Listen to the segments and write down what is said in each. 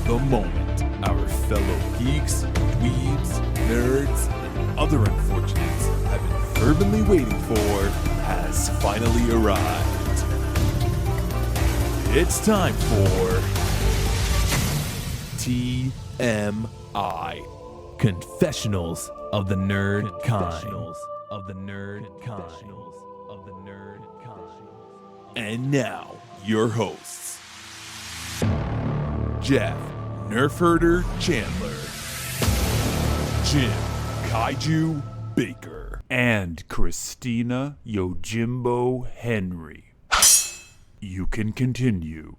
The moment our fellow geeks, dweebs, nerds, and other unfortunates have been fervently waiting for has finally arrived. It's time for TMI, Confessionals of the Nerd Kind. And now, your hosts, Jeff Nerfherder Chandler, Jim Kaiju Baker, and Christina Yojimbo Henry. You can continue.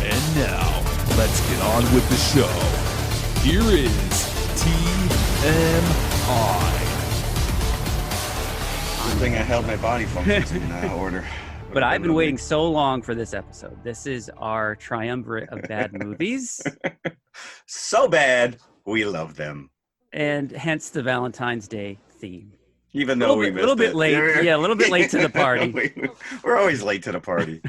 And now, let's get on with the show. Here is TMI. Good thing I held my body functions in order. But I've been waiting so long for this episode. This is our triumvirate of bad movies. So bad, we love them. And hence the Valentine's Day theme. Even though we missed it. A little bit late. Yeah, a little bit late to the party. We're always late to the party.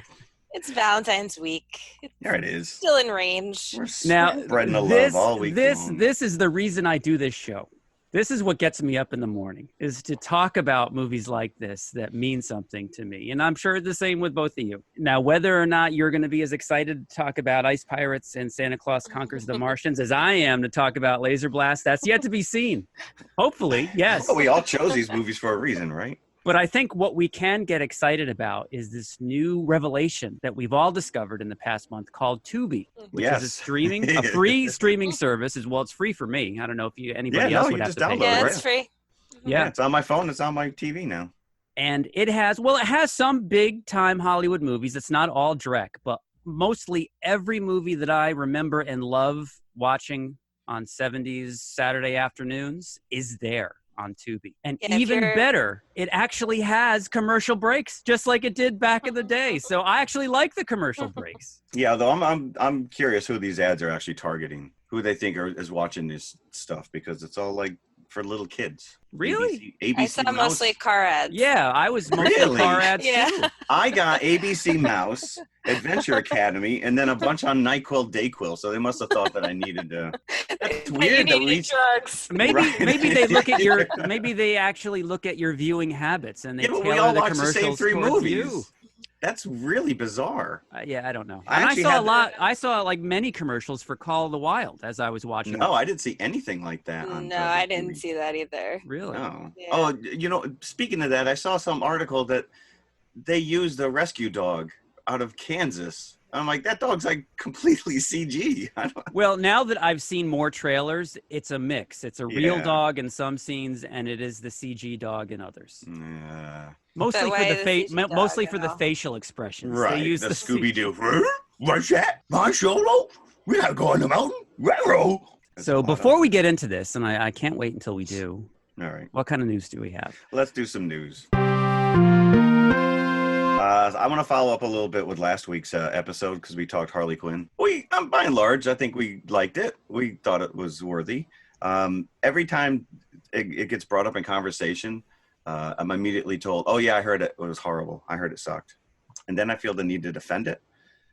It's Valentine's week. There it is. Still in range. We're now, spreading the love all week long. This is the reason I do this show. This is what gets me up in the morning, is to talk about movies like this that mean something to me. And I'm sure the same with both of you. Now, whether or not you're going to be as excited to talk about Ice Pirates and Santa Claus Conquers the Martians as I am to talk about Laserblast, that's yet to be seen. Hopefully, yes. Well, we all chose these movies for a reason, right? But I think what we can get excited about is this new revelation that we've all discovered in the past month called Tubi, which is a free streaming service. As well, it's free for me. I don't know if anybody else would have to pay. Yeah, it's free. Yeah, it's on my phone. It's on my TV now. And it has some big time Hollywood movies. It's not all direct, but mostly every movie that I remember and love watching on 70s Saturday afternoons is there on Tubi. And even better, it actually has commercial breaks, just like it did back in the day. So I actually like the commercial breaks. Yeah, though I'm curious who these ads are actually targeting, who they think is watching this stuff, because it's all like for little kids. Really? ABC I saw Mouse. mostly car ads. Yeah, I was mostly car ads too. I got ABC Mouse, Adventure Academy, and then a bunch on NyQuil, DayQuil. So they must have thought that I needed to. That's weird. You need drugs. Maybe they look at your. Maybe they actually look at your viewing habits and they tailor we all the watch commercials the same three towards movies. you. That's really bizarre. Yeah, I don't know. I saw like many commercials for Call of the Wild as I was watching. No, I didn't see anything like that. No, I didn't see that either. Really? No. Yeah. Oh, speaking of that, I saw some article that they used a rescue dog out of Kansas. I'm like, that dog's like completely CG. Well, now that I've seen more trailers, it's a mix. It's a real dog in some scenes, and it is the CG dog in others. Mostly for the facial expressions. Right. They use the Scooby-Doo. What's that? My solo? We're not going to the mountain. Railroad. So before we get into this, and I can't wait until we do. All right. What kind of news do we have? Let's do some news. I want to follow up a little bit with last week's episode because we talked Harley Quinn. By and large, I think we liked it. We thought it was worthy. Every time it gets brought up in conversation, I'm immediately told, oh, yeah, I heard it. It was horrible. I heard it sucked. And then I feel the need to defend it.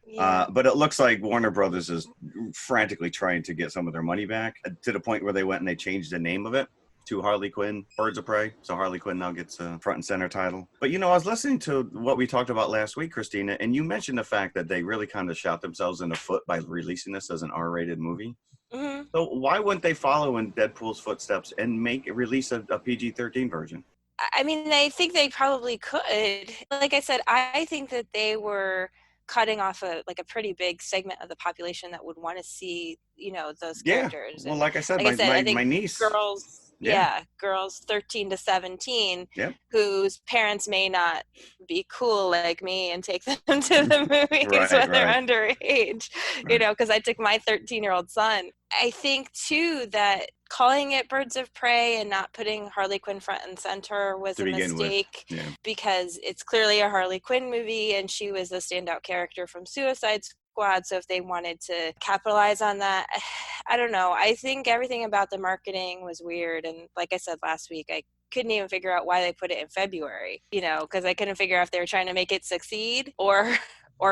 Yeah. But it looks like Warner Brothers is frantically trying to get some of their money back to the point where they went and they changed the name of it to Harley Quinn, Birds of Prey. So Harley Quinn now gets a front and center title. But, I was listening to what we talked about last week, Christina, and you mentioned the fact that they really kind of shot themselves in the foot by releasing this as an R-rated movie. Mm-hmm. So why wouldn't they follow in Deadpool's footsteps and release a PG-13 version? I mean, I think they probably could. Like I said, I think that they were cutting off a pretty big segment of the population that would want to see, those characters. Well, like I said, my niece. Girls 13 to 17 whose parents may not be cool like me and take them to the movies when they're underage, because I took my 13-year-old son. I think, too, that calling it Birds of Prey and not putting Harley Quinn front and center was a mistake because it's clearly a Harley Quinn movie and she was a standout character from Suicide Squad. So if they wanted to capitalize on that, I don't know. I think everything about the marketing was weird. And like I said last week, I couldn't even figure out why they put it in February, because I couldn't figure out if they were trying to make it succeed or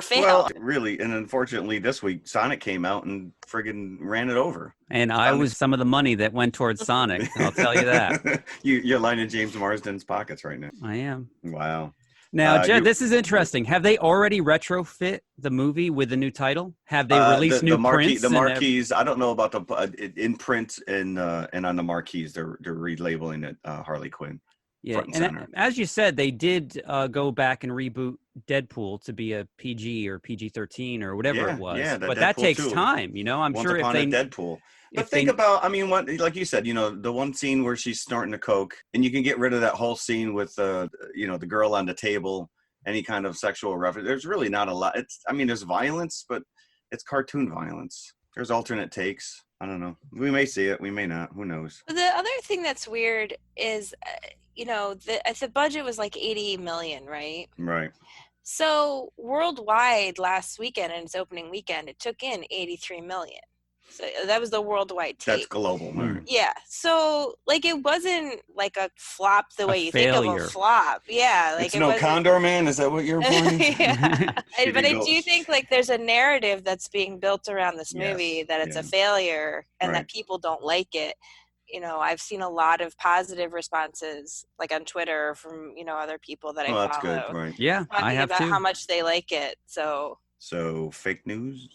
fail. Well, really, and unfortunately this week Sonic came out and friggin' ran it over. And I was some of the money that went towards Sonic, I'll tell you that. You're lining James Marsden's pockets right now. I am. Wow. Now, Jed, this is interesting. Have they already retrofit the movie with the new title? Have they released new prints? The marquees, I don't know about the in print and on the marquees, they're relabeling it Harley Quinn. Yeah, and as you said, they did go back and reboot Deadpool to be a PG or PG-13 or whatever it was. Yeah, but that takes time, I'm sure if they Deadpool. But think about, like you said, the one scene where she's snorting the coke, and you can get rid of that whole scene with the girl on the table, any kind of sexual reference. There's really not a lot. There's violence, but it's cartoon violence. There's alternate takes. I don't know. We may see it. We may not. Who knows? The other thing that's weird is, the budget was like $80 million, right? Right. So worldwide last weekend and its opening weekend, it took in $83 million. So that was the worldwide take. That's global, right? Yeah. So it wasn't like a flop the way you failure. Think of a flop. Yeah. It's no Condor Man. Is that what you're pointing? Yeah. But I do think there's a narrative that's being built around this movie that it's a failure and that people don't like it. I've seen a lot of positive responses, on Twitter from other people that I follow. That's good, right? Yeah, I have about too. how much they like it. So fake news.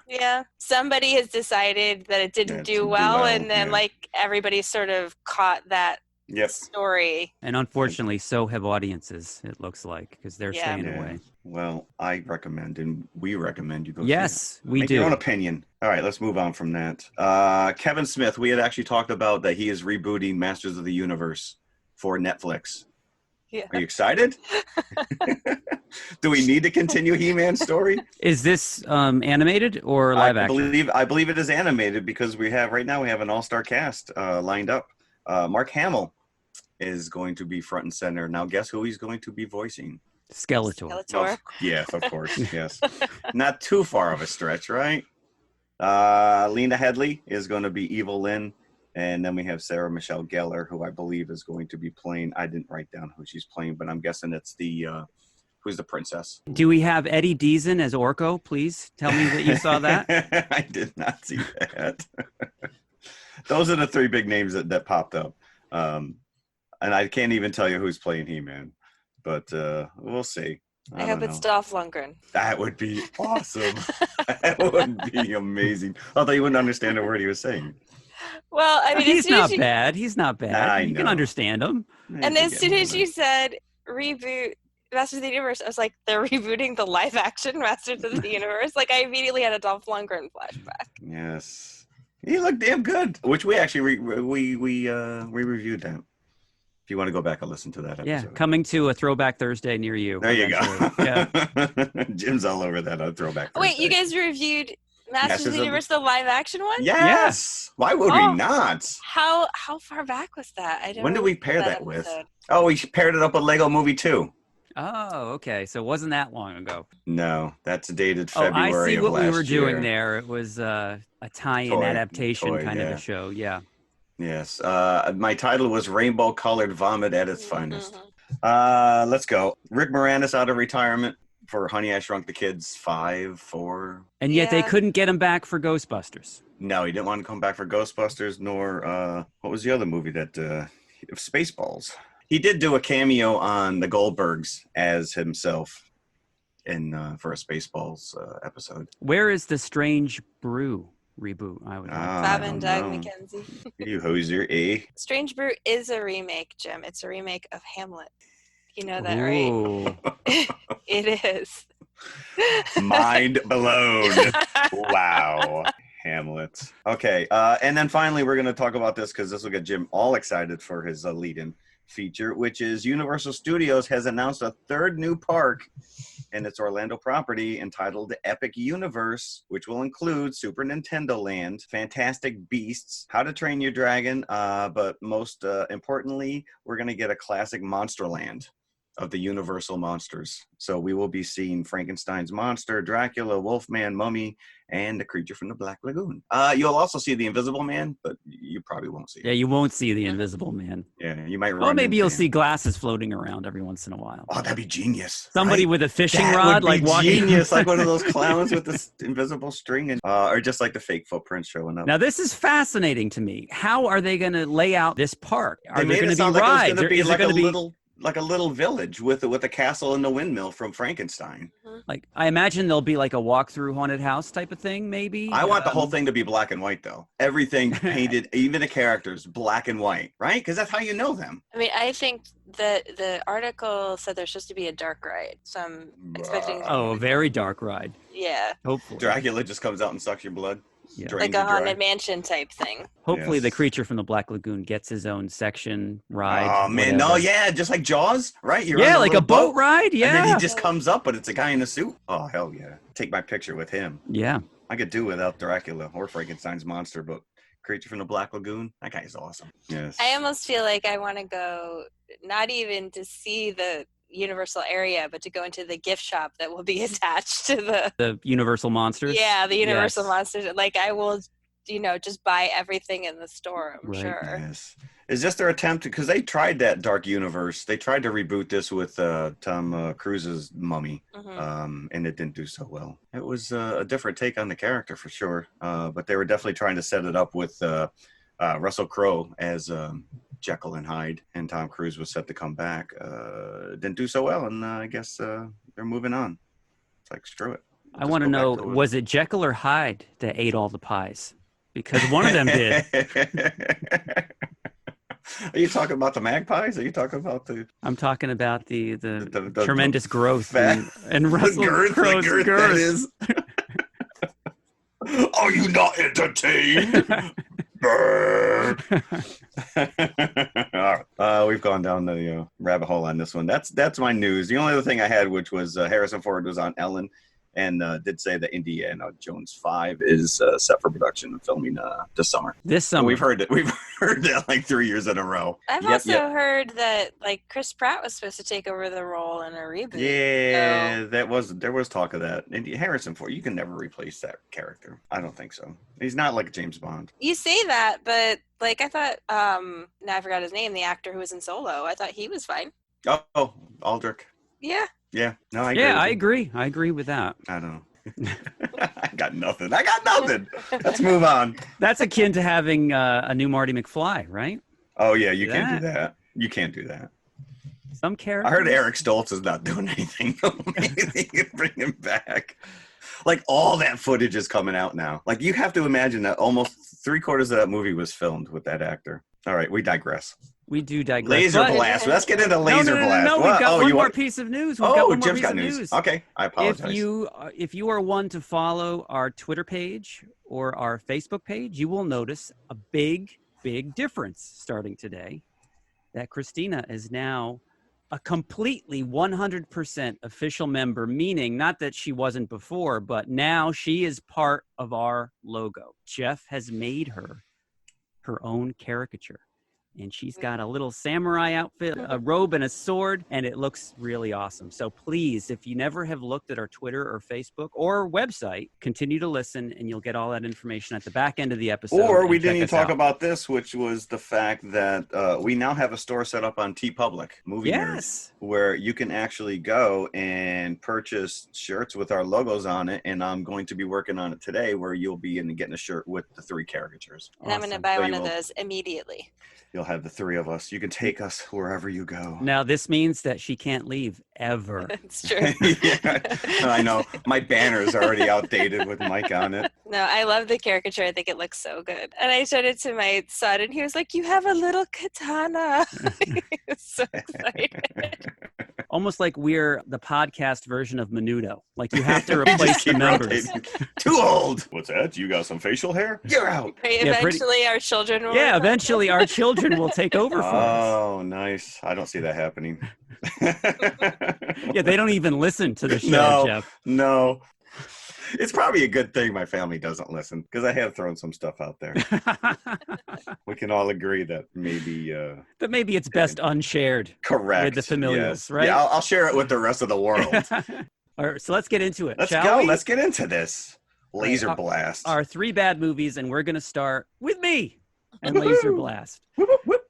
Yeah, somebody has decided that it didn't do well, and then everybody sort of caught that story. And unfortunately, so have audiences. It looks like because they're staying away. Well, I recommend, and we recommend you go. Yes, we Make do. Your own opinion. All right, let's move on from that. Kevin Smith. We had actually talked about that he is rebooting Masters of the Universe for Netflix. Yeah. Are you excited? Do we need to continue He-Man's story? Is this animated or live action? I believe it is animated because we have an all-star cast lined up. Mark Hamill is going to be front and center. Now, guess who he's going to be voicing? Skeletor. Yes, of course. Yes, not too far of a stretch, right? Lena Headey is going to be Evil Lynn. And then we have Sarah Michelle Gellar, who I believe is going to be playing. I didn't write down who she's playing, but I'm guessing it's who's the princess. Do we have Eddie Deason as Orko? Please tell me that you saw that. I did not see that. Those are the three big names that popped up. And I can't even tell you who's playing He-Man, but we'll see. I hope it's Dolph Lundgren. That would be awesome. That would be amazing. Although you wouldn't understand a word he was saying. Well, he's not bad. He's not bad. You can understand him. And as soon as you said reboot Masters of the Universe, I was like, they're rebooting the live action Masters of the Universe. I immediately had a Dolph Lundgren flashback. Yes, he looked damn good. Which we actually we reviewed that. If you want to go back and listen to that episode. Yeah, coming to a Throwback Thursday near you. There you go. Yeah. Jim's all over that on Throwback Thursday. Wait, you guys reviewed Masters of the Universe, the live action one? Yes. Why would we not? How far back was that? When did we pair that with? Oh, we paired it up with Lego Movie 2. Oh, okay. So it wasn't that long ago. No, that's dated February of last year. I see what we were doing there. It was a tie-in adaptation kind of a show. Yeah. Yes. My title was Rainbow Colored Vomit at its finest. Let's go. Rick Moranis out of retirement for Honey, I Shrunk the Kids 5, 4. And yet they couldn't get him back for Ghostbusters. No, he didn't want to come back for Ghostbusters, nor what was the other movie that Spaceballs. He did do a cameo on the Goldbergs as himself for a Spaceballs episode. Where is the Strange Brew reboot? I would Bob and Doug McKenzie. You hoser, eh? Strange Brew is a remake, Jim. It's a remake of Hamlet. You know that, right? It is. Mind blown. Wow. Hamlet. Okay. And then finally, we're going to talk about this because this will get Jim all excited for his lead-in feature, which is Universal Studios has announced a third new park in its Orlando property entitled Epic Universe, which will include Super Nintendo Land, Fantastic Beasts, How to Train Your Dragon, but most importantly, we're going to get a classic Monsterland of the Universal monsters. So we will be seeing Frankenstein's monster, Dracula, Wolfman, Mummy, and the creature from the Black Lagoon. You'll also see the Invisible Man, but you probably won't see it. Yeah, you won't see the Invisible Man. Yeah. Yeah, you might run. Well, maybe you'll into see glasses floating around every once in a while. Oh, that'd be genius. Somebody right? with a fishing That rod, would be like walking. genius, like one of those clowns with this invisible string, and or just like the fake footprints showing up. Now, this is fascinating to me. How are they going to lay out this park? Are there going to be like rides? It was going to be Is like it a going to be little village with a castle and the windmill from Frankenstein. like, I imagine there'll be like a walk-through haunted house type of thing, maybe. I want the whole thing to be black and white, though. Everything painted, even the characters, black and white, right? Because that's how you know them. I mean, I think that the article said there's supposed to be a dark ride, so I'm expecting. Oh, a very dark ride. Yeah. Hopefully. Dracula just comes out and sucks your blood. Yeah. Like a haunted mansion type thing. Hopefully, the Yes. creature from the Black Lagoon gets his own section ride. Oh man, whatever. no, yeah, just like Jaws, right? You're Yeah, on like a little boat ride. and then Yeah. he just comes up, but it's a guy in a suit. Oh hell yeah! Take my picture with him. Yeah. I could do without Dracula or Frankenstein's monster, but creature from the Black Lagoon, that guy is awesome. Yes. I almost feel like I want to go, not even to see the Universal area, but to go into the gift shop that will be attached to The Universal Monsters. the Universal Yes. Monsters. Like I will, just buy everything in the store. I'm Right. sure. Yes. Is this their attempt? Because they tried that dark universe. They tried to reboot this with Tom Cruise's Mummy, and it didn't do so well. It was a different take on the character for sure, but they were definitely trying to set it up with Russell Crowe as Jekyll and Hyde, and Tom Cruise was set to come back. It didn't do so well, and I guess they're moving on. It's like, screw it. I want to know, was it Jekyll or Hyde that ate all the pies? Because one of them did. Are you talking about the magpies? Are you talking about the... I'm talking about the The tremendous growth fat- and Russell the Crowe's girth girth. that is. Are you not entertained? Brr. All right. We've gone down the rabbit hole on this one. That's my news. The only other thing I had, which was Harrison Ford was on Ellen and did say that Indiana Jones 5 is set for production and filming this summer. This summer. We've heard that like 3 years in a row. I've also heard that like Chris Pratt was supposed to take over the role in a reboot. Yeah, so. there was talk of that. And Harrison Ford, you can never replace that character. I don't think so. He's not like James Bond. You say that, but like I thought, now I forgot his name, the actor who was in Solo. I thought he was fine. Oh, Aldrich. Yeah. Yeah, no, I agree. Yeah, I agree. I agree with that. I don't know. I got nothing. Let's move on. That's akin to having a new Marty McFly, right? Oh yeah, you can't do that. You can't do that. Some characters. I heard Eric Stoltz is not doing anything. Maybe they can bring him back. Like all that footage is coming out now. Like you have to imagine that almost 3/4 of that movie was filmed with that actor. All right, we digress. We do digress. Laserblast. Let's get into Laserblast. No, we've got one more piece of news. Jim's got news. Okay, I apologize. If you are one to follow our Twitter page or our Facebook page, you will notice a big difference starting today. That Christina is now a completely 100% official member, meaning not that she wasn't before, but now she is part of our logo. Jeff has made her own caricature. And she's got a little samurai outfit, a robe and a sword, and it looks really awesome. So please, if you never have looked at our Twitter or Facebook or website, continue to listen and you'll get all that information at the back end of the episode. Or we didn't even talk about this, which was the fact that we now have a store set up on TeePublic, Movie Nerds, where you can actually go and purchase shirts with our logos on it. And I'm going to be working on it today where you'll be getting a shirt with the 3 caricatures. And I'm going to buy one of those immediately. You'll have the 3 of us. You can take us wherever you go. Now, this means that she can't leave ever. It's true. Yeah, I know. My banner is already outdated with Mike on it. No, I love the caricature. I think it looks so good. And I showed it to my son, and he was like, "You have a little katana." He was so excited. Almost like we're the podcast version of Menudo. Like you have to replace the members. Too old. What's that? You got some facial hair? You're out. Eventually, our children will. Yeah, eventually our children will take over for us. Oh, nice. I don't see that happening. Yeah, they don't even listen to the show, Jeff. No. It's probably a good thing my family doesn't listen because I have thrown some stuff out there. We can all agree that maybe it's best unshared. Correct. With the familials, right? Yeah, I'll share it with the rest of the world. All right, so let's get into it. Let's shall we? Let's get into this. Laserblast. Our 3 bad movies, and we're going to start with me and Laserblast.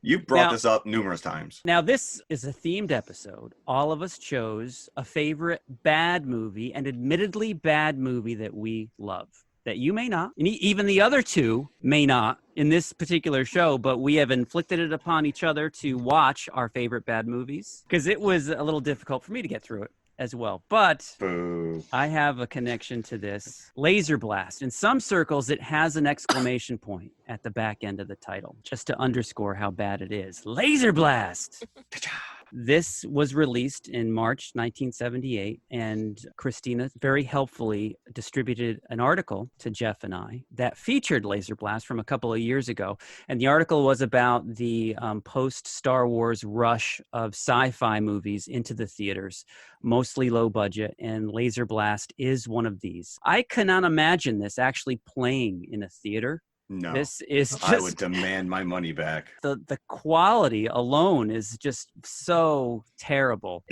You've brought this up numerous times. Now, this is a themed episode. All of us chose a favorite bad movie, an admittedly bad movie that we love, that you may not, and even the other two may not in this particular show, but we have inflicted it upon each other to watch our favorite bad movies, because it was a little difficult for me to get through it as well. But Boo. I have a connection to this. Laserblast. In some circles, it has an exclamation point at the back end of the title, just to underscore how bad it is. Laserblast! This was released in March 1978, and Christina very helpfully distributed an article to Jeff and I that featured Laserblast from a couple of years ago. And the article was about the post-Star Wars rush of sci-fi movies into the theaters, mostly low budget, and Laserblast is one of these. I cannot imagine this actually playing in a theater. No, this is just, I would demand my money back. The quality alone is just so terrible.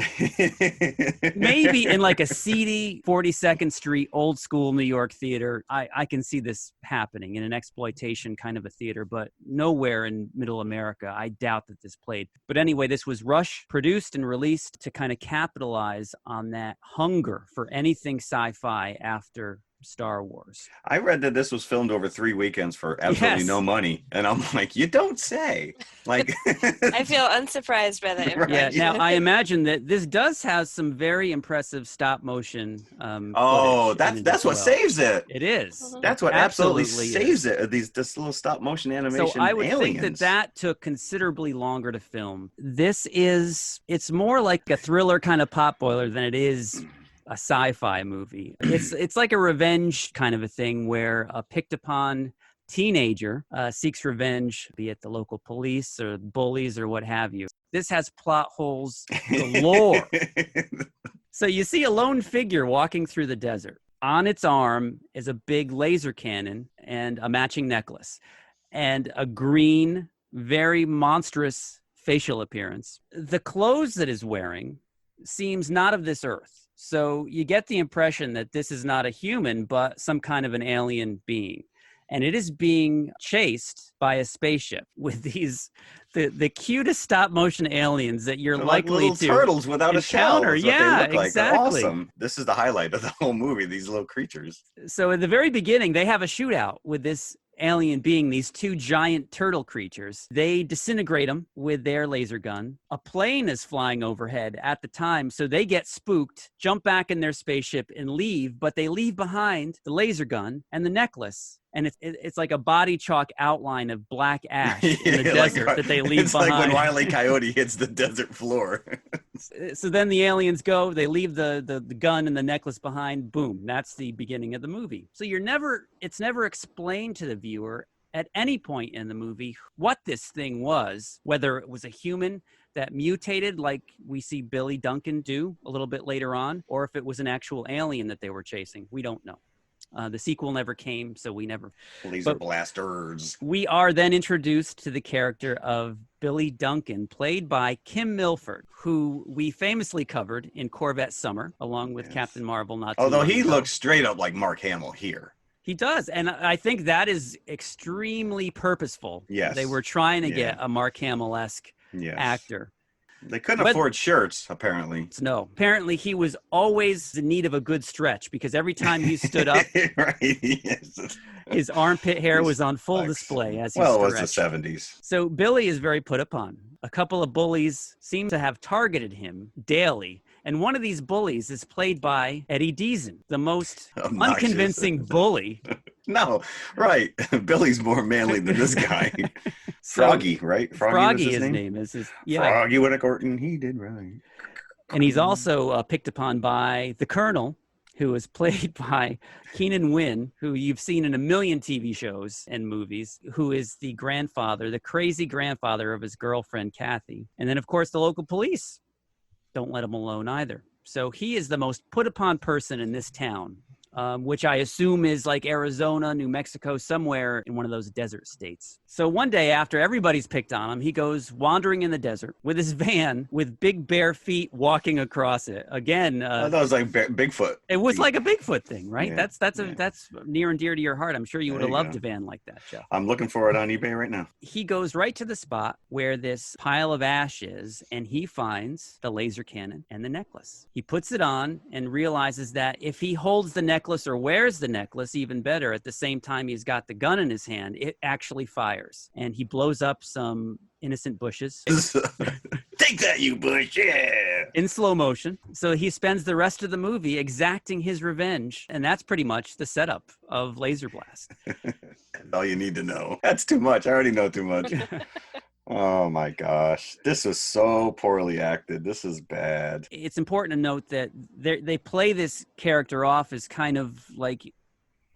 Maybe in like a seedy 42nd Street old school New York theater, I can see this happening in an exploitation kind of a theater, but nowhere in middle America. I doubt that this played. But anyway, this was Rush produced and released to kind of capitalize on that hunger for anything sci-fi after Star Wars. I read that this was filmed over 3 weekends for absolutely no money, and I'm like, you don't say. Like, I feel unsurprised by that information. Yeah. Now I imagine that this does have some very impressive stop motion. That's what saves it. It is. That's what absolutely saves it. This little stop motion animation. So I would aliens. think that took considerably longer to film. It's more like a thriller kind of potboiler than it is a sci-fi movie. It's like a revenge kind of a thing where a picked upon teenager seeks revenge, be it the local police or bullies or what have you. This has plot holes galore. So you see a lone figure walking through the desert. On its arm is a big laser cannon and a matching necklace and a green, very monstrous facial appearance. The clothes that is wearing seems not of this earth. So you get the impression that this is not a human, but some kind of an alien being. And it is being chased by a spaceship with the cutest stop motion aliens that you're likely like to turtles without encounter. a shell. Yeah, they look like. exactly. They're awesome. This is the highlight of the whole movie, these little creatures. So at the very beginning, they have a shootout with this alien being, these two giant turtle creatures. They disintegrate them with their laser gun. A plane is flying overhead at the time, so they get spooked, jump back in their spaceship and leave, but they leave behind the laser gun and the necklace. And it's like a body chalk outline of black ash in the desert that they leave behind. It's like when Wile E. Coyote hits the desert floor. So then the aliens go, they leave the gun and the necklace behind, boom, that's the beginning of the movie. So it's never explained to the viewer at any point in the movie what this thing was, whether it was a human that mutated like we see Billy Duncan do a little bit later on, or if it was an actual alien that they were chasing. We don't know. The sequel never came, so we never... Laser blasters. We are then introduced to the character of Billy Duncan, played by Kim Milford, who we famously covered in Corvette Summer, along with Captain Marvel. Although he looks straight up like Mark Hamill here. He does, and I think that is extremely purposeful. Yes. They were trying to get a Mark Hamill-esque actor. They couldn't afford shirts, apparently. No. Apparently, he was always in need of a good stretch because every time he stood up, his armpit hair was on full display as he stretched. Well, it was the 70s. So Billy is very put upon. A couple of bullies seem to have targeted him daily. And one of these bullies is played by Eddie Deason, the most unconvincing bully. No, right. Billy's more manly than this guy. Froggy, right? Froggy, his name is. Froggy went a courting, he did right. And he's also picked upon by the Colonel, who is played by Keenan Wynn, who you've seen in a million TV shows and movies, who is the grandfather, the crazy grandfather of his girlfriend, Kathy. And then, of course, the local police don't let him alone either. So he is the most put upon person in this town which I assume is like Arizona, New Mexico, somewhere in one of those desert states. So one day after everybody's picked on him, he goes wandering in the desert with his van with big bare feet walking across it. Again, I thought it was like Bigfoot. it was like a Bigfoot thing, right? Yeah, that's near and dear to your heart. I'm sure you would have loved a van like that, Jeff. I'm looking for it on eBay right now. He goes right to the spot where this pile of ash is, and he finds the laser cannon and the necklace. He puts it on and realizes that if he holds the necklace or wears the necklace, even better, at the same time he's got the gun in his hand, it actually fires. And he blows up some innocent bushes. Take that, you bush, yeah! In slow motion. So he spends the rest of the movie exacting his revenge, and that's pretty much the setup of Laserblast. That's all you need to know. That's too much. I already know too much. Oh my gosh. This was so poorly acted. This is bad. It's important to note that they play this character off as kind of like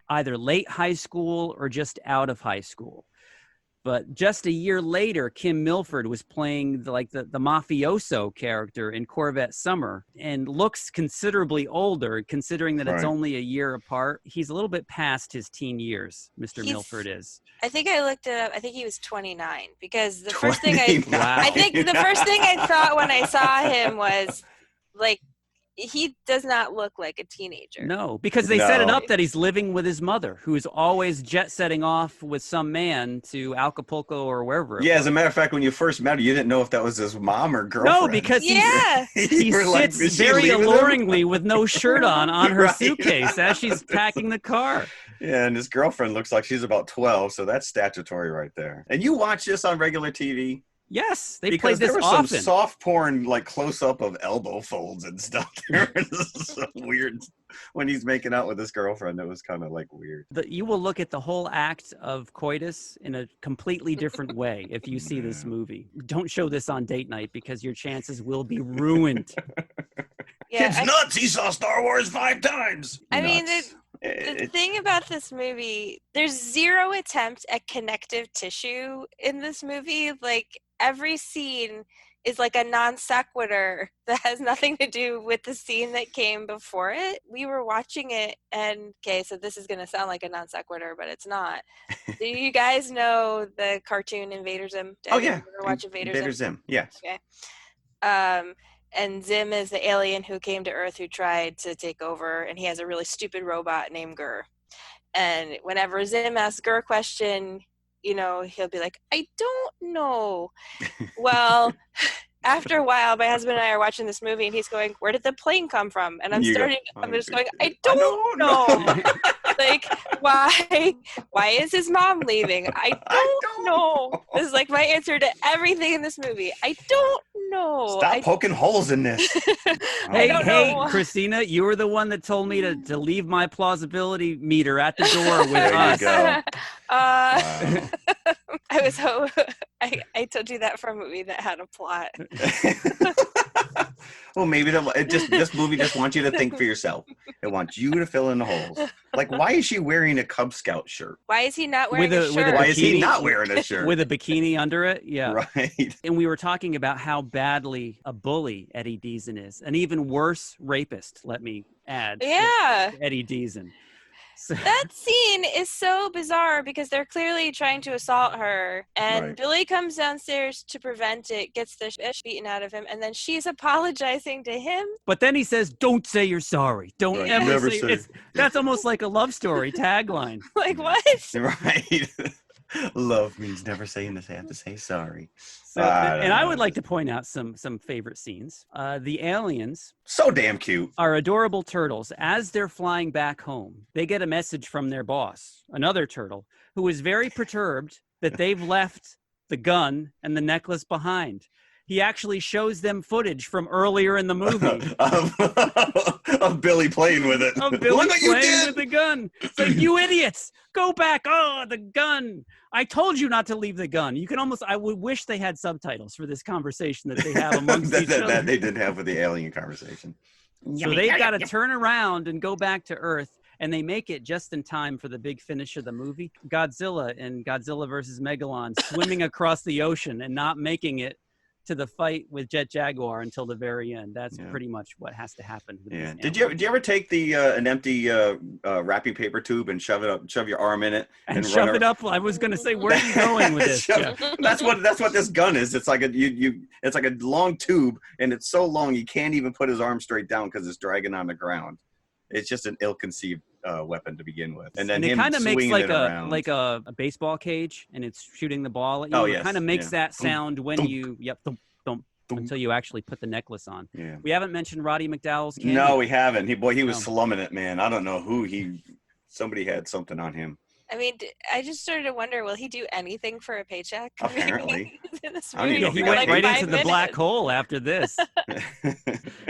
either late high school or just out of high school. But just a year later, Kim Milford was playing the mafioso character in Corvette Summer and looks considerably older, considering that it's only a year apart. He's a little bit past his teen years, Mr. Milford is. I think I looked it up. I think he was 29 because the first thing I thought when I saw him was like, he does not look like a teenager. No, because they set it up that he's living with his mother, who is always jet setting off with some man to Acapulco or wherever. Yeah, as a matter of fact, when you first met her, you didn't know if that was his mom or girlfriend. No, because he sits like, very alluringly with no shirt on her suitcase as she's packing the car. Yeah, and his girlfriend looks like she's about 12, so that's statutory right there. And you watch this on regular TV? Yes, they played this often. There was some soft porn, like close-up of elbow folds and stuff. There was so weird when he's making out with his girlfriend. It was kind of like weird. You will look at the whole act of coitus in a completely different way if you see this movie. Don't show this on date night because your chances will be ruined. Yeah, Kid's nuts. He saw Star Wars 5 times. I mean, the thing about this movie, there's zero attempt at connective tissue in this movie. Like, every scene is like a non sequitur that has nothing to do with the scene that came before it. We were watching it, and okay, so this is going to sound like a non sequitur, but it's not. Do you guys know the cartoon Invader Zim? Oh, yeah. Watch Invader Zim, yes. Okay. And Zim is the alien who came to Earth who tried to take over, and he has a really stupid robot named Gur. And whenever Zim asks Gur a question, you know, he'll be like, I don't know. Well, after a while, my husband and I are watching this movie, and he's going, where did the plane come from? And I'm just going, I don't know. Like, why is his mom leaving? I don't know. This is like my answer to everything in this movie. I don't know. Stop poking holes in this. Hey, Christina, you were the one that told me to leave my plausibility meter at the door with us. There you go. I told you that for a movie that had a plot. Well, maybe this movie just wants you to think for yourself. It wants you to fill in the holes. Like, why is she wearing a Cub Scout shirt? Why is he not wearing a shirt? Why is he not wearing a shirt? With a bikini under it? Yeah. Right. And we were talking about how badly a bully Eddie Deason is. An even worse rapist, let me add. Yeah. Eddie Deason. So. That scene is so bizarre because they're clearly trying to assault her, and Billy comes downstairs to prevent it, gets the shit beaten out of him, and then she's apologizing to him. But then he says, don't say you're sorry. Don't ever say it. That's almost like a love story tagline. Like, what? Right. Love means never saying this. I have to say sorry. So, and I would like to point out some favorite scenes. The aliens, so damn cute, are adorable turtles. As they're flying back home, they get a message from their boss, another turtle, who is very perturbed that they've left the gun and the necklace behind. He actually shows them footage from earlier in the movie of Billy playing with it. Of Billy playing with the gun. It's like, you idiots, go back. Oh, the gun. I told you not to leave the gun. You can almost, I would wish they had subtitles for this conversation that they have amongst each other. That they didn't have with the alien conversation. So they've got to turn around and go back to Earth. And they make it just in time for the big finish of the movie. Godzilla and Godzilla versus Megalon swimming across the ocean and not making it to the fight with Jet Jaguar until the very end. That's pretty much what has to happen. Yeah. Did you ever take an empty wrapping paper tube and shove your arm in it and shove it up? I was going to say, where are you going with this? That's what this gun is. It's like it's like a long tube, and it's so long you can't even put his arm straight down because it's dragging on the ground. It's just an ill-conceived weapon to begin with, and then it kind of makes like a baseball cage, and it's shooting the ball at you. Oh, It yes. kind of makes that sound when Thump. you until you actually put the necklace on. Yeah. We haven't mentioned Roddy McDowell's cameo. No, we haven't. He was slumming it, man. I don't know who somebody had something on him. I mean, I just started to wonder, will he do anything for a paycheck? Apparently. He went right into the black hole after this.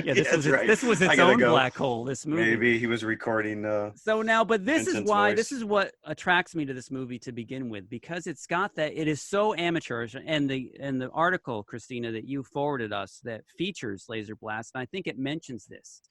This was its own black hole, this movie. Maybe he was recording So now, but this Vincent's is why, voice. this is what attracts me to this movie to begin with, because it's got that, it is so amateurish, and the article, Christina, that you forwarded us that features Laserblast, and I think it mentions this,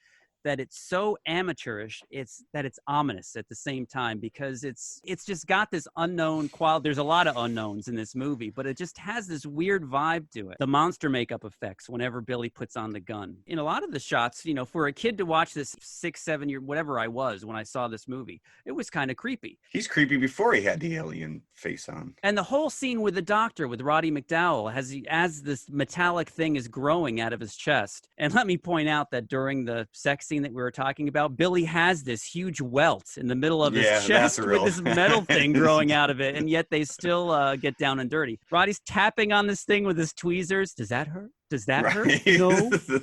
that it's so amateurish, it's ominous at the same time, because it's just got this unknown quality. There's a lot of unknowns in this movie, but it just has this weird vibe to it. The monster makeup effects whenever Billy puts on the gun. In a lot of the shots, for a kid to watch this 6, 7 year, whatever I was when I saw this movie, it was kind of creepy. He's creepy before he had the alien face on. And the whole scene with the doctor, with Roddy McDowell, as this metallic thing is growing out of his chest. And let me point out that during the sex scene that we were talking about, Billy has this huge welt in the middle of his chest with this metal thing growing out of it, and yet they still get down and dirty. Roddy's tapping on this thing with his tweezers. Does that hurt? Does that hurt?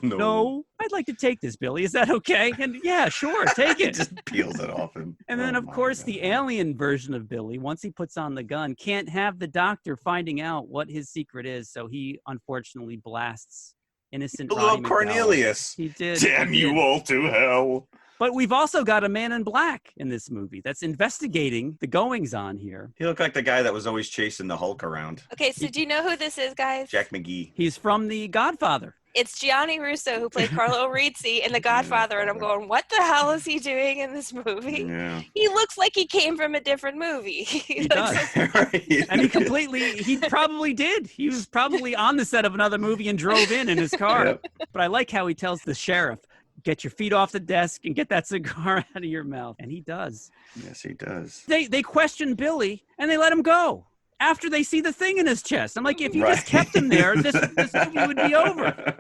No. I'd like to take this, Billy. Is that okay? And yeah, sure, take it. Just peels it off him. And then, of course, the alien version of Billy, once he puts on the gun, can't have the doctor finding out what his secret is, so he unfortunately blasts innocent Roddy McDowell. Cornelius. He did. Damn you all to hell. But we've also got a man in black in this movie that's investigating the goings-on here. He looked like the guy that was always chasing the Hulk around. Okay, so do you know who this is, guys? Jack McGee. He's from The Godfather. It's Gianni Russo, who played Carlo Rizzi in The Godfather, and I'm going, what the hell is he doing in this movie? Yeah. He looks like he came from a different movie. He does. And he probably did. He was probably on the set of another movie and drove in his car. Yep. But I like how he tells the sheriff, get your feet off the desk and get that cigar out of your mouth. And he does. Yes, he does. They question Billy and they let him go after they see the thing in his chest. I'm like, if you just kept him there, this movie would be over.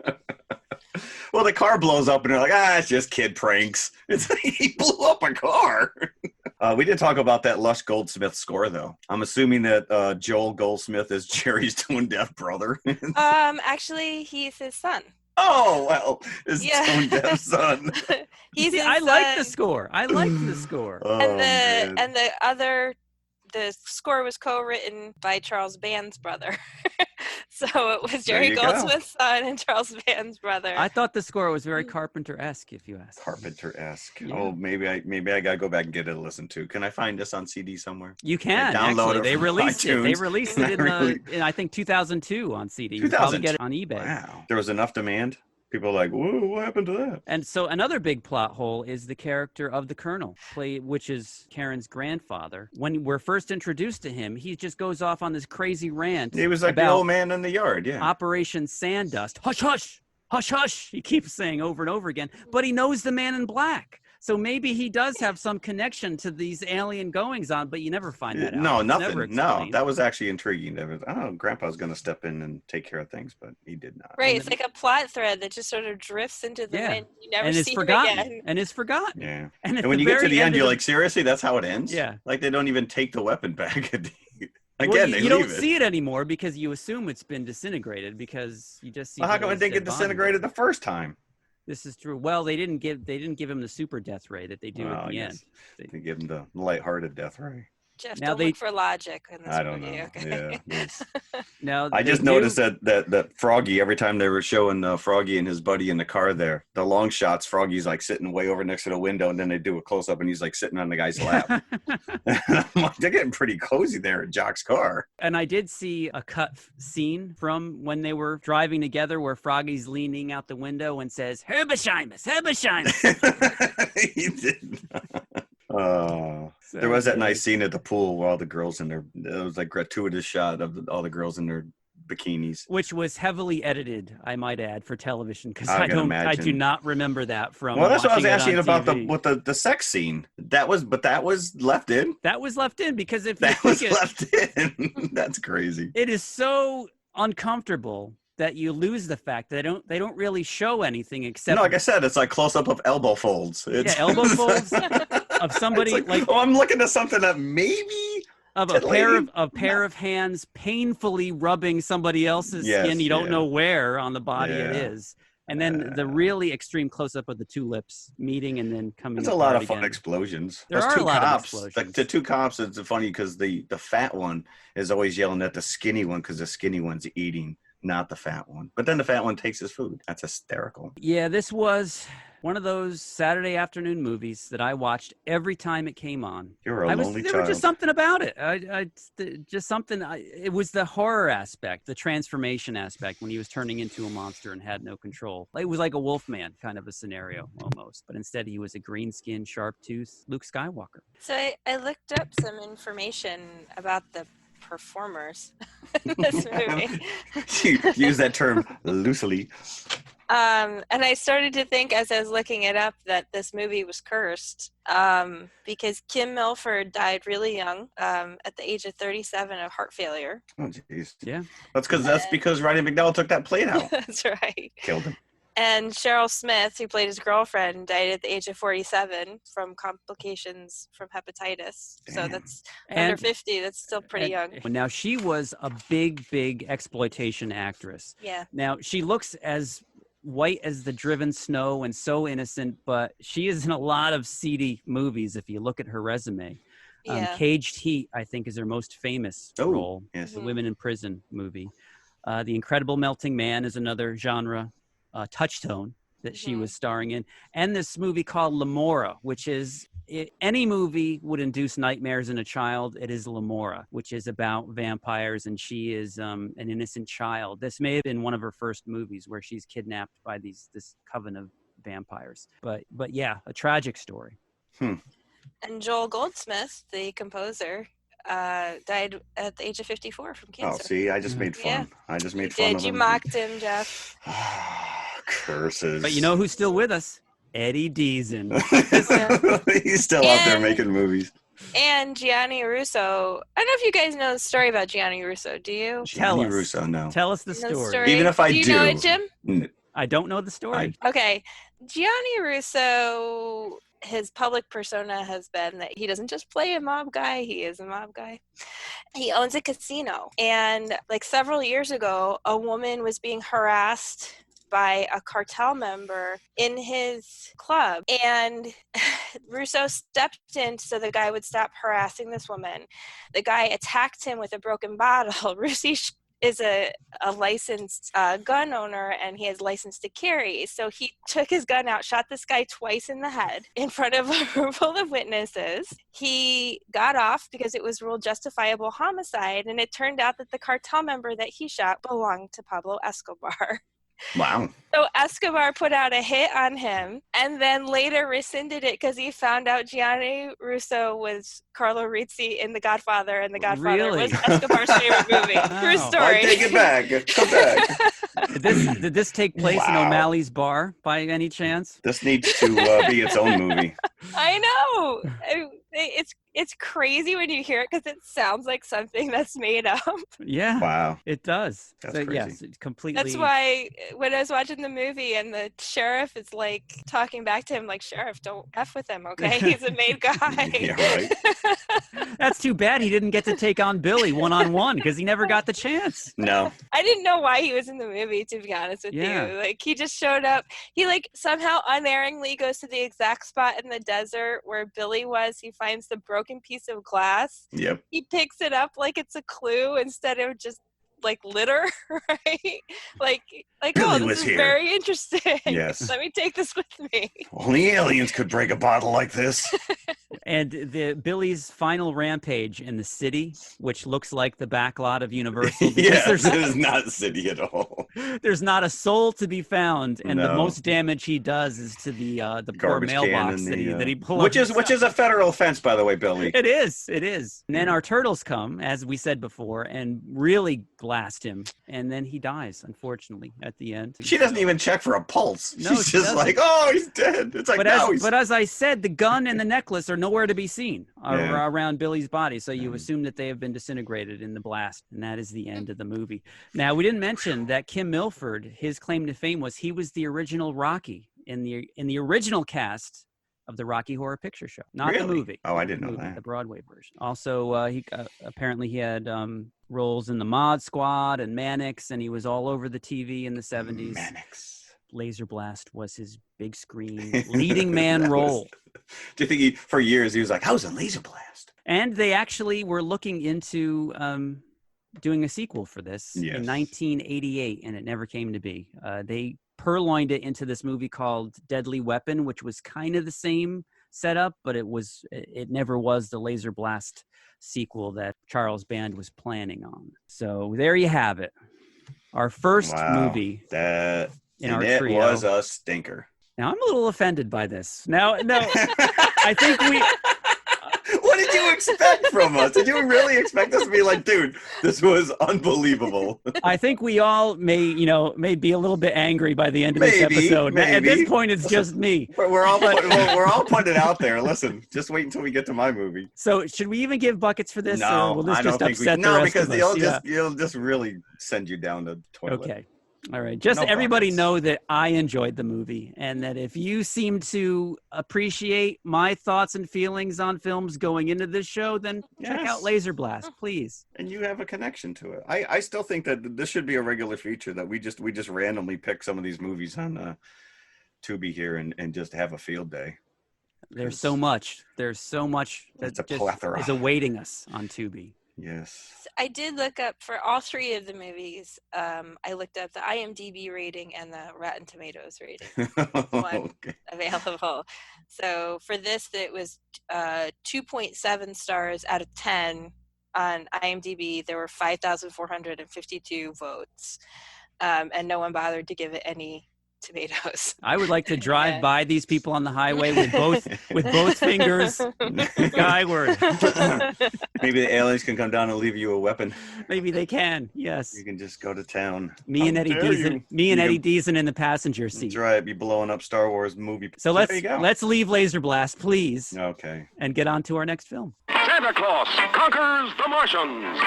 Well, the car blows up and they're like, it's just kid pranks. It's like he blew up a car. We did talk about that Lush Goldsmith score, though. I'm assuming that Joel Goldsmith is Jerry's tone deaf brother. Actually, he's his son. Oh, well, his tone deaf son. I like the score. I liked the score. The score was co-written by Charles Band's brother. So it was Jerry Goldsmith's son and Charles Band's brother. I thought the score was very Carpenter-esque, if you ask. Carpenter-esque. Yeah. Oh, maybe I gotta go back and get it to listen to. Can I find this on CD somewhere? You can. Download it. They released it. They released it in I think 2002 on CD. You can probably get it on eBay. Wow. There was enough demand. People are like, whoa, what happened to that? And so another big plot hole is the character of the Colonel, which is Karen's grandfather. When we're first introduced to him, he just goes off on this crazy rant. He was like the old man in the yard, yeah. Operation Sandust. Hush, hush, hush, hush. He keeps saying over and over again. But he knows the man in black. So maybe he does have some connection to these alien goings-on, but you never find that out. No, nothing. No, that was actually intriguing. Grandpa's going to step in and take care of things, but he did not. Right, it's like a plot thread that just sort of drifts into the wind. You never see it again. And it's forgotten. Yeah. And when you get to the end, you're like, seriously, that's how it ends? Yeah. Like they don't even take the weapon back. Again, you don't see it anymore because you assume it's been disintegrated because you just see. Well, how come it didn't get disintegrated the first time? This is true. Well, they didn't give him the super death ray that they do at the end. They give him the lighthearted death ray. Jeff, don't look for logic in this movie. Know. Okay. Yeah. I just noticed that Froggy, every time they were showing Froggy and his buddy in the car there, the long shots, Froggy's like sitting way over next to the window, and then they do a close up and he's like sitting on the guy's lap. I'm like, they're getting pretty cozy there in Jock's car. And I did see a cut scene from when they were driving together where Froggy's leaning out the window and says, Herbesheimus, Herbesheimus. He did. There was that nice scene at the pool where all the girls in there. It was like gratuitous shot of all the girls in their bikinis. Which was heavily edited, I might add, for television, because I I do not remember that from. Well, that's what I was asking about the sex scene. That was left in. That was left in because if that was left in. That's crazy. It is so uncomfortable that you lose the fact that they don't really show anything except. No, like I said, it's like close up of elbow folds. Elbow folds of somebody like oh, I'm looking at something that maybe of a pair of hands painfully rubbing somebody else's skin. You don't know where on the body it is. And then the really extreme close-up of the two lips meeting and then coming. There's a lot of fun explosions. There are a lot of explosions. Like the two cops, it's funny because the fat one is always yelling at the skinny one because the skinny one's eating, not the fat one. But then the fat one takes his food. That's hysterical. Yeah, this was one of those Saturday afternoon movies that I watched every time it came on. You're a lonely child. There was just something about it. It was the horror aspect, the transformation aspect when he was turning into a monster and had no control. It was like a Wolfman kind of a scenario almost, but instead he was a green-skinned, sharp-toothed Luke Skywalker. So I looked up some information about the performers in this movie. You use that term loosely. And I started to think as I was looking it up that this movie was cursed because Kim Milford died really young at the age of 37 of heart failure. Oh, jeez. Yeah. That's because Roddy McDowell took that plate out. That's right. Killed him. And Cheryl Smith, who played his girlfriend, died at the age of 47 from complications from hepatitis. Damn. So that's under 50. That's still pretty young. Now, she was a big exploitation actress. Yeah. Now, she looks as white as the driven snow and so innocent, but she is in a lot of seedy movies if you look at her resume. Yeah. Caged Heat, I think, is her most famous role. Yes. The Women in Prison movie. The Incredible Melting Man is another genre touchstone that she was starring in. And this movie called Lamora, which is, any movie would induce nightmares in a child. It is Lamora, which is about vampires, and she is an innocent child. This may have been one of her first movies where she's kidnapped by this coven of vampires. But yeah, a tragic story. And Joel Goldsmith, the composer, died at the age of 54 from cancer. Oh, see, I just made fun. Yeah. I just made fun of him. You mocked him, Jeff. Curses. But you know who's still with us? Eddie Deason. He's still out there making movies. And Gianni Russo. I don't know if you guys know the story about Gianni Russo. Do you? Gianni Russo, no. Tell us the story. Even if I do. Do you know it, Jim? I don't know the story. Okay. Gianni Russo, his public persona has been that he doesn't just play a mob guy, he is a mob guy. He owns a casino. And like several years ago, a woman was being harassed by a cartel member in his club, and Russo stepped in so the guy would stop harassing this woman. The guy attacked him with a broken bottle. Russo is a licensed gun owner, and he has license to carry. So he took his gun out, shot this guy twice in the head in front of a room full of witnesses. He got off because it was ruled justifiable homicide, and it turned out that the cartel member that he shot belonged to Pablo Escobar. Wow. So Escobar put out a hit on him and then later rescinded it because he found out Gianni Russo was Carlo Rizzi in The Godfather, and The Godfather was Escobar's favorite movie. Wow. True story. I take it back. Come back. Did this take place in O'Malley's Bar by any chance? This needs to be its own movie. I know. It's crazy when you hear it because it sounds like something that's made up. Yeah. Wow. It does. That's so, crazy. yes, it's completely. That's why when I was watching the movie and the sheriff is like talking back to him like, Sheriff, don't F with him, okay? He's a made guy. Yeah, right. That's too bad he didn't get to take on Billy one-on-one because he never got the chance. No. I didn't know why he was in the movie, to be honest with you. Like, he just showed up. He, like, somehow unerringly goes to the exact spot in the desert where Billy was. He finds the broken piece of glass. Yep. He picks it up like it's a clue instead of just like litter, right? Like Billy this was is here. Very interesting. Yes. Let me take this with me. Only aliens could break a bottle like this. And Billy's final rampage in the city, which looks like the back lot of Universal. Yeah, it is not a city at all. There's not a soul to be found, and No. the most damage he does is to the poor Garbage mailbox can that he pulls. which is a federal offense, by the way, Billy. It is. And then our turtles come, as we said before, and really glad blast him, and then he dies, unfortunately, at the end. She doesn't even check for a pulse. No, She's she just doesn't. like, oh, he's dead. It's like, but as I said, the gun and the necklace are nowhere to be seen around Billy's body, so you assume that they have been disintegrated in the blast, and that is the end of the movie. Now, we didn't mention that Kim Milford, his claim to fame was he was the original Rocky in the original cast of the Rocky Horror Picture Show, not the movie. Oh, I didn't know that. The Broadway version. Also, he apparently he had roles in the Mod Squad and Mannix, and he was all over the TV in the 70s. Mannix. Laserblast was his big screen leading man role. Do you think for years he was like, I was in Laserblast? And they actually were looking into doing a sequel for this in 1988, and it never came to be. They purloined it into this movie called Deadly Weapon, which was kind of the same setup, but it never was the Laserblast sequel that Charles Band was planning on. So there you have it. Our first movie in our trio. It was a stinker. Now I'm a little offended by this. No, I think we... What did you expect from us? Did you really expect us to be like, dude, this was unbelievable? I think we all may be a little bit angry by the end of this episode. Maybe. At this point, it's just me. We're all putting it out there. Listen, just wait until we get to my movie. So should we even give buckets for this? No, or will this I just don't think upset we. the No, rest because of us? you'll just really send you down the toilet. Okay. All right. Just No everybody buckets. know that I enjoyed the movie, and that if you seem to appreciate my thoughts and feelings on films going into this show, then check out Laserblast, please. And you have a connection to it. I still think that this should be a regular feature, that we just randomly pick some of these movies on Tubi here and just have a field day. There's so much. There's so much that It's a just plethora. is awaiting us on Tubi. Yes. I did look up for all three of the movies. I looked up the IMDb rating and the Rotten Tomatoes rating. One available. So for this, it was 2.7 stars out of 10 on IMDb. There were 5,452 votes, and no one bothered to give it any tomatoes. I would like to drive by these people on the highway with both fingers skyward. Maybe the aliens can come down and leave you a weapon. Maybe they can. Yes. You can just go to town. Me and Eddie Deason in the passenger seat. That's right. Be blowing up Star Wars movie. So let's leave Laserblast, please. Okay. And get on to our next film. Santa Claus conquers the Martians.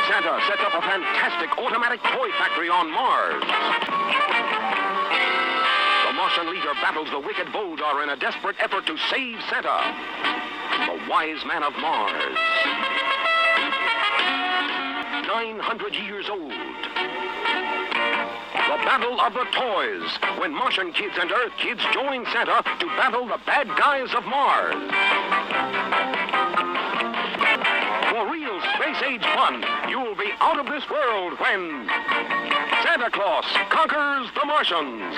Santa sets up a fantastic automatic toy factory on Mars. The Martian leader battles the wicked Voldar in a desperate effort to save Santa, the wise man of Mars. 900 years old. The Battle of the Toys, when Martian kids and Earth kids join Santa to battle the bad guys of Mars. For real space-age fun, you'll be out of this world when Santa Claus conquers the Martians.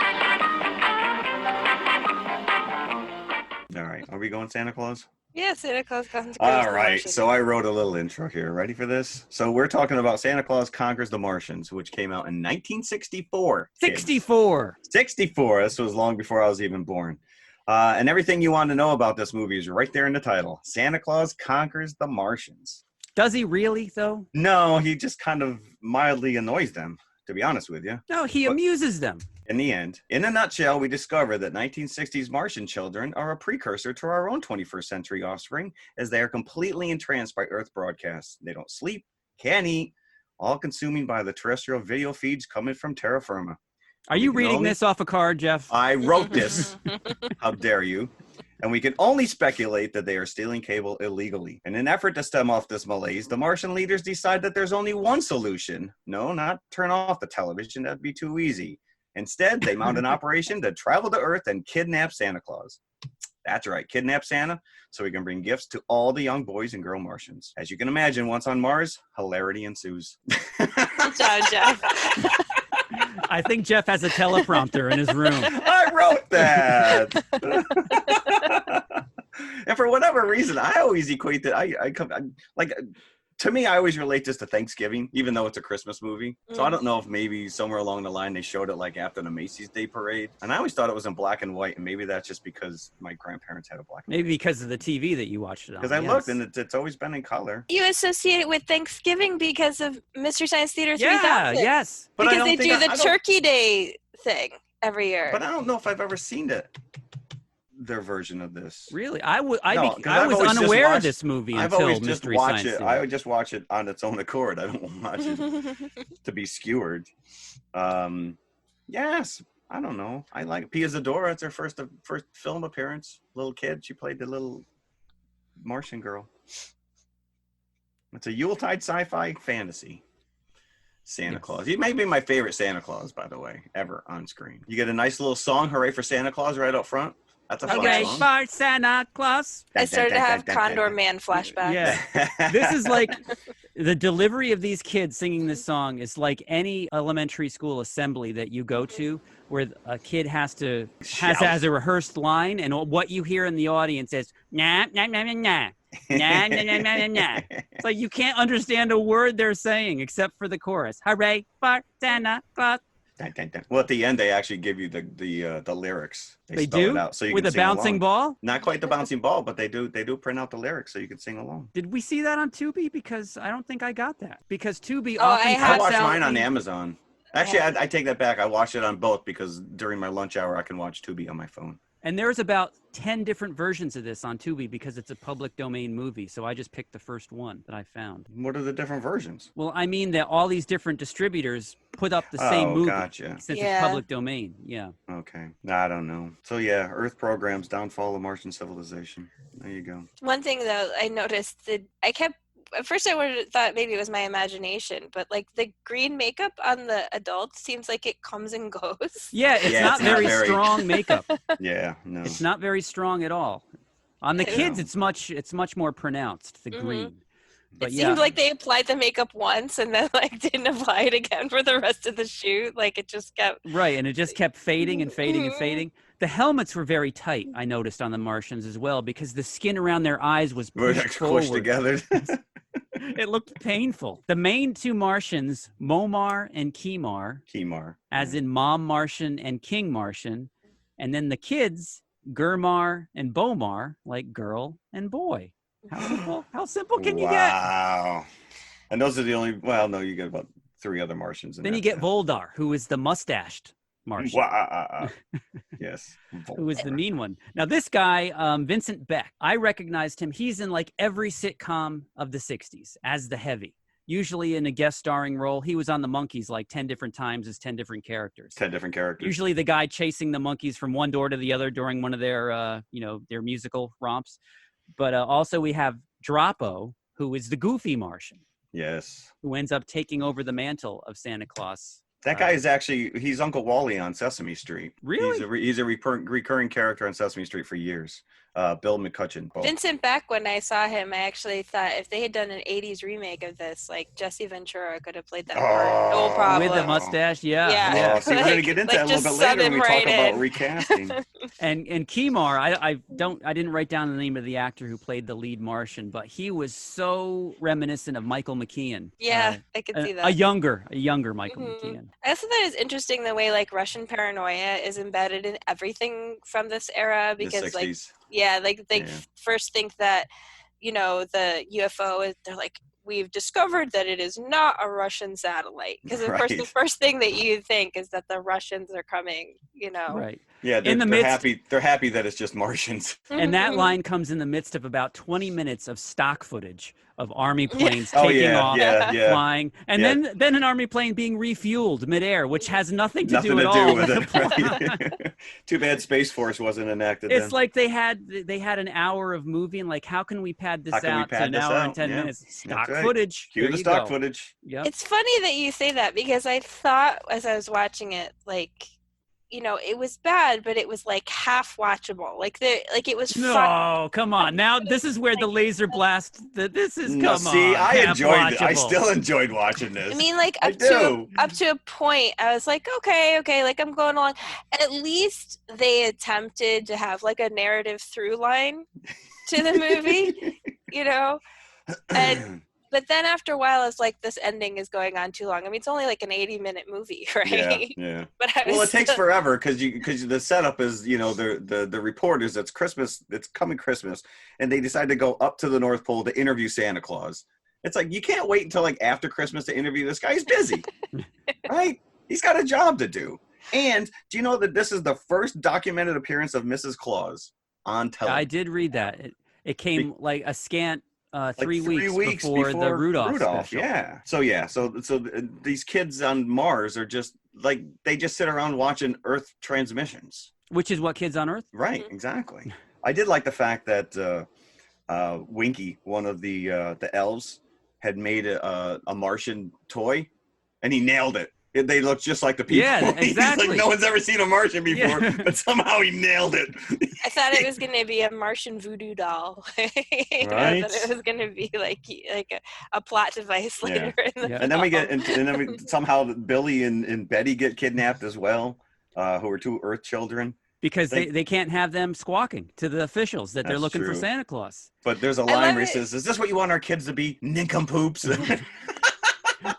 All right. Are we going Santa Claus? Yeah, Santa Claus conquers All the right. Martians. So I wrote a little intro here. Ready for this? So we're talking about Santa Claus Conquers the Martians, which came out in 1964. 64. 64. This was long before I was even born. And everything you want to know about this movie is right there in the title. Santa Claus Conquers the Martians. Does he really, though? No, he just kind of mildly annoys them, to be honest with you. No, he amuses them. In the end, in a nutshell, we discover that 1960s Martian children are a precursor to our own 21st century offspring, as they are completely entranced by Earth broadcasts. They don't sleep, can't eat, all consuming by the terrestrial video feeds coming from terra firma. Are you reading this off a card, Jeff? I wrote this. How dare you? And we can only speculate that they are stealing cable illegally. In an effort to stem off this malaise, the Martian leaders decide that there's only one solution. No, not turn off the television. That'd be too easy. Instead, they mount an operation to travel to Earth and kidnap Santa Claus. That's right, kidnap Santa so he can bring gifts to all the young boys and girl Martians. As you can imagine, once on Mars, hilarity ensues. Good job, Jeff. I think Jeff has a teleprompter in his room. I wrote that. And for whatever reason, I always equate that. To me, I always relate this to Thanksgiving, even though it's a Christmas movie. So I don't know if maybe somewhere along the line they showed it like after the Macy's Day Parade. And I always thought it was in black and white, and maybe that's just because my grandparents had a black and white. Maybe because of the TV that you watched it on. Because I looked, and it's always been in color. You associate it with Thanksgiving because of Mystery Science Theater 3000. Yeah, yes. But because they do the Turkey Day thing every year. But I don't know if I've ever seen their version of this. Really? I was always unaware just of this movie I've until always just Mystery watch Science it. Theater. I would just watch it on its own accord. I don't watch it to be skewered. Yes, I don't know. I like Pia Zadora. It's her first film appearance. Little kid. She played the little Martian girl. It's a Yuletide sci-fi fantasy. Santa Claus. He may be my favorite Santa Claus, by the way, ever on screen. You get a nice little song, "Hooray for Santa Claus," right up front. That's a fun Hooray song. for Santa Claus. I started to have Condor Man flashbacks. Yeah. This is like the delivery of these kids singing this song is like any elementary school assembly that you go to where a kid has a rehearsed line, and what you hear in the audience is nah, nah, nah, nah, nah. Nah, nah, nah, nah, nah, nah. It's like you can't understand a word they're saying except for the chorus. Hooray for Santa Claus. Well, at the end, they actually give you the lyrics. They spell do? it out so you with can a sing bouncing along. ball? Not quite the bouncing ball, but they do print out the lyrics so you can sing along. Did we see that on Tubi? Because I don't think I got that. Because Tubi I watched mine on Amazon. Actually, I take that back. I watched it on both because during my lunch hour, I can watch Tubi on my phone. And there's about 10 different versions of this on Tubi because it's a public domain movie. So I just picked the first one that I found. What are the different versions? Well, I mean that all these different distributors put up the same movie. Gotcha. Since it's public domain. Yeah. Okay. I don't know. So yeah, Earth Programs, Downfall of Martian Civilization. There you go. One thing though, I noticed that at first I thought maybe it was my imagination, but like the green makeup on the adults seems like it comes and goes. Yeah, it's not very strong makeup. Yeah, no. It's not very strong at all. On the kids, it's much more pronounced, the green. But it seemed like they applied the makeup once and then like didn't apply it again for the rest of the shoot. Like it just kept and it just kept fading and fading and fading. The helmets were very tight, I noticed on the Martians as well, because the skin around their eyes was pushed together. It looked painful. The main two Martians, Momar and Kimar, as in Mom Martian and King Martian, and then the kids, Gurmar and Bomar, like girl and boy. How simple can you get? Wow. And those are the only, you get about 3 other Martians. Then you get Voldar, who is the mustached Martian. Yes. Who is the mean one. Now, this guy, Vincent Beck, I recognized him. He's in like every sitcom of the 60s as the heavy, usually in a guest starring role. He was on the Monkees like 10 different times as 10 different characters. 10 different characters. Usually the guy chasing the monkeys from one door to the other during one of their, their musical romps. But also we have Drapo, who is the goofy Martian. Yes. Who ends up taking over the mantle of Santa Claus. That guy is he's Uncle Wally on Sesame Street. Really? He's a recurring character on Sesame Street for years. Bill McCutcheon. Vincent Beck, when I saw him, I actually thought if they had done an 80s remake of this, like Jesse Ventura could have played that part. No problem. With the mustache, yeah. See, we're going to get into that a little bit later when we talk about recasting. And Kimar, I didn't write down the name of the actor who played the lead Martian, but he was so reminiscent of Michael McKean. Yeah, I could see that. A younger Michael McKean. I also thought it was interesting the way like Russian paranoia is embedded in everything from this era because the 60s. they first think that, the UFO is, they're like, we've discovered that it is not a Russian satellite. Because of course the first thing that you think is that the Russians are coming, Right. Yeah, they're happy that it's just Martians. And that line comes in the midst of about 20 minutes of stock footage of Army planes taking off, flying, and then an Army plane being refueled midair, which has nothing to do with it. Right? Too bad Space Force wasn't enacted. It's like they had an hour of movie, and like, how can we pad this out to an hour and 10 minutes? Stock footage. Cue the stock footage. Yep. It's funny that you say that because I thought as I was watching it, like, it was bad, but it was like half watchable. Like it was fun. No, come on. Now this is where the Laserblast. I enjoyed it. I still enjoyed watching this. I mean, like up to a point, I was like, okay, like I'm going along. At least they attempted to have like a narrative through line to the movie, And But then after a while, it's like this ending is going on too long. I mean, it's only like an 80-minute movie, right? Yeah. But it takes forever because the setup is, you know, the reporters. It's Christmas. It's coming Christmas, and they decide to go up to the North Pole to interview Santa Claus. It's like you can't wait until like after Christmas to interview this guy. He's busy, right? He's got a job to do. And do you know that this is the first documented appearance of Mrs. Claus on television? I did read that. It came like a scant 3 weeks before the Rudolph special. Yeah. So these kids on Mars are just like, they just sit around watching Earth transmissions. Which is what kids on Earth? Right, exactly. I did like the fact that Winky, one of the elves, had made a Martian toy, and he nailed it. They look just like the people. Yeah, exactly. Like, no one's ever seen a Martian before, but somehow he nailed it. I thought it was going to be a Martian voodoo doll. Right. I thought it was going to be like a plot device later in the film. And then we get, and then we somehow Billy and Betty get kidnapped as well, who are two Earth children. Because they can't have them squawking to the officials that they're looking for Santa Claus. But there's a line where he says, "Is this what you want our kids to be? Nincompoops."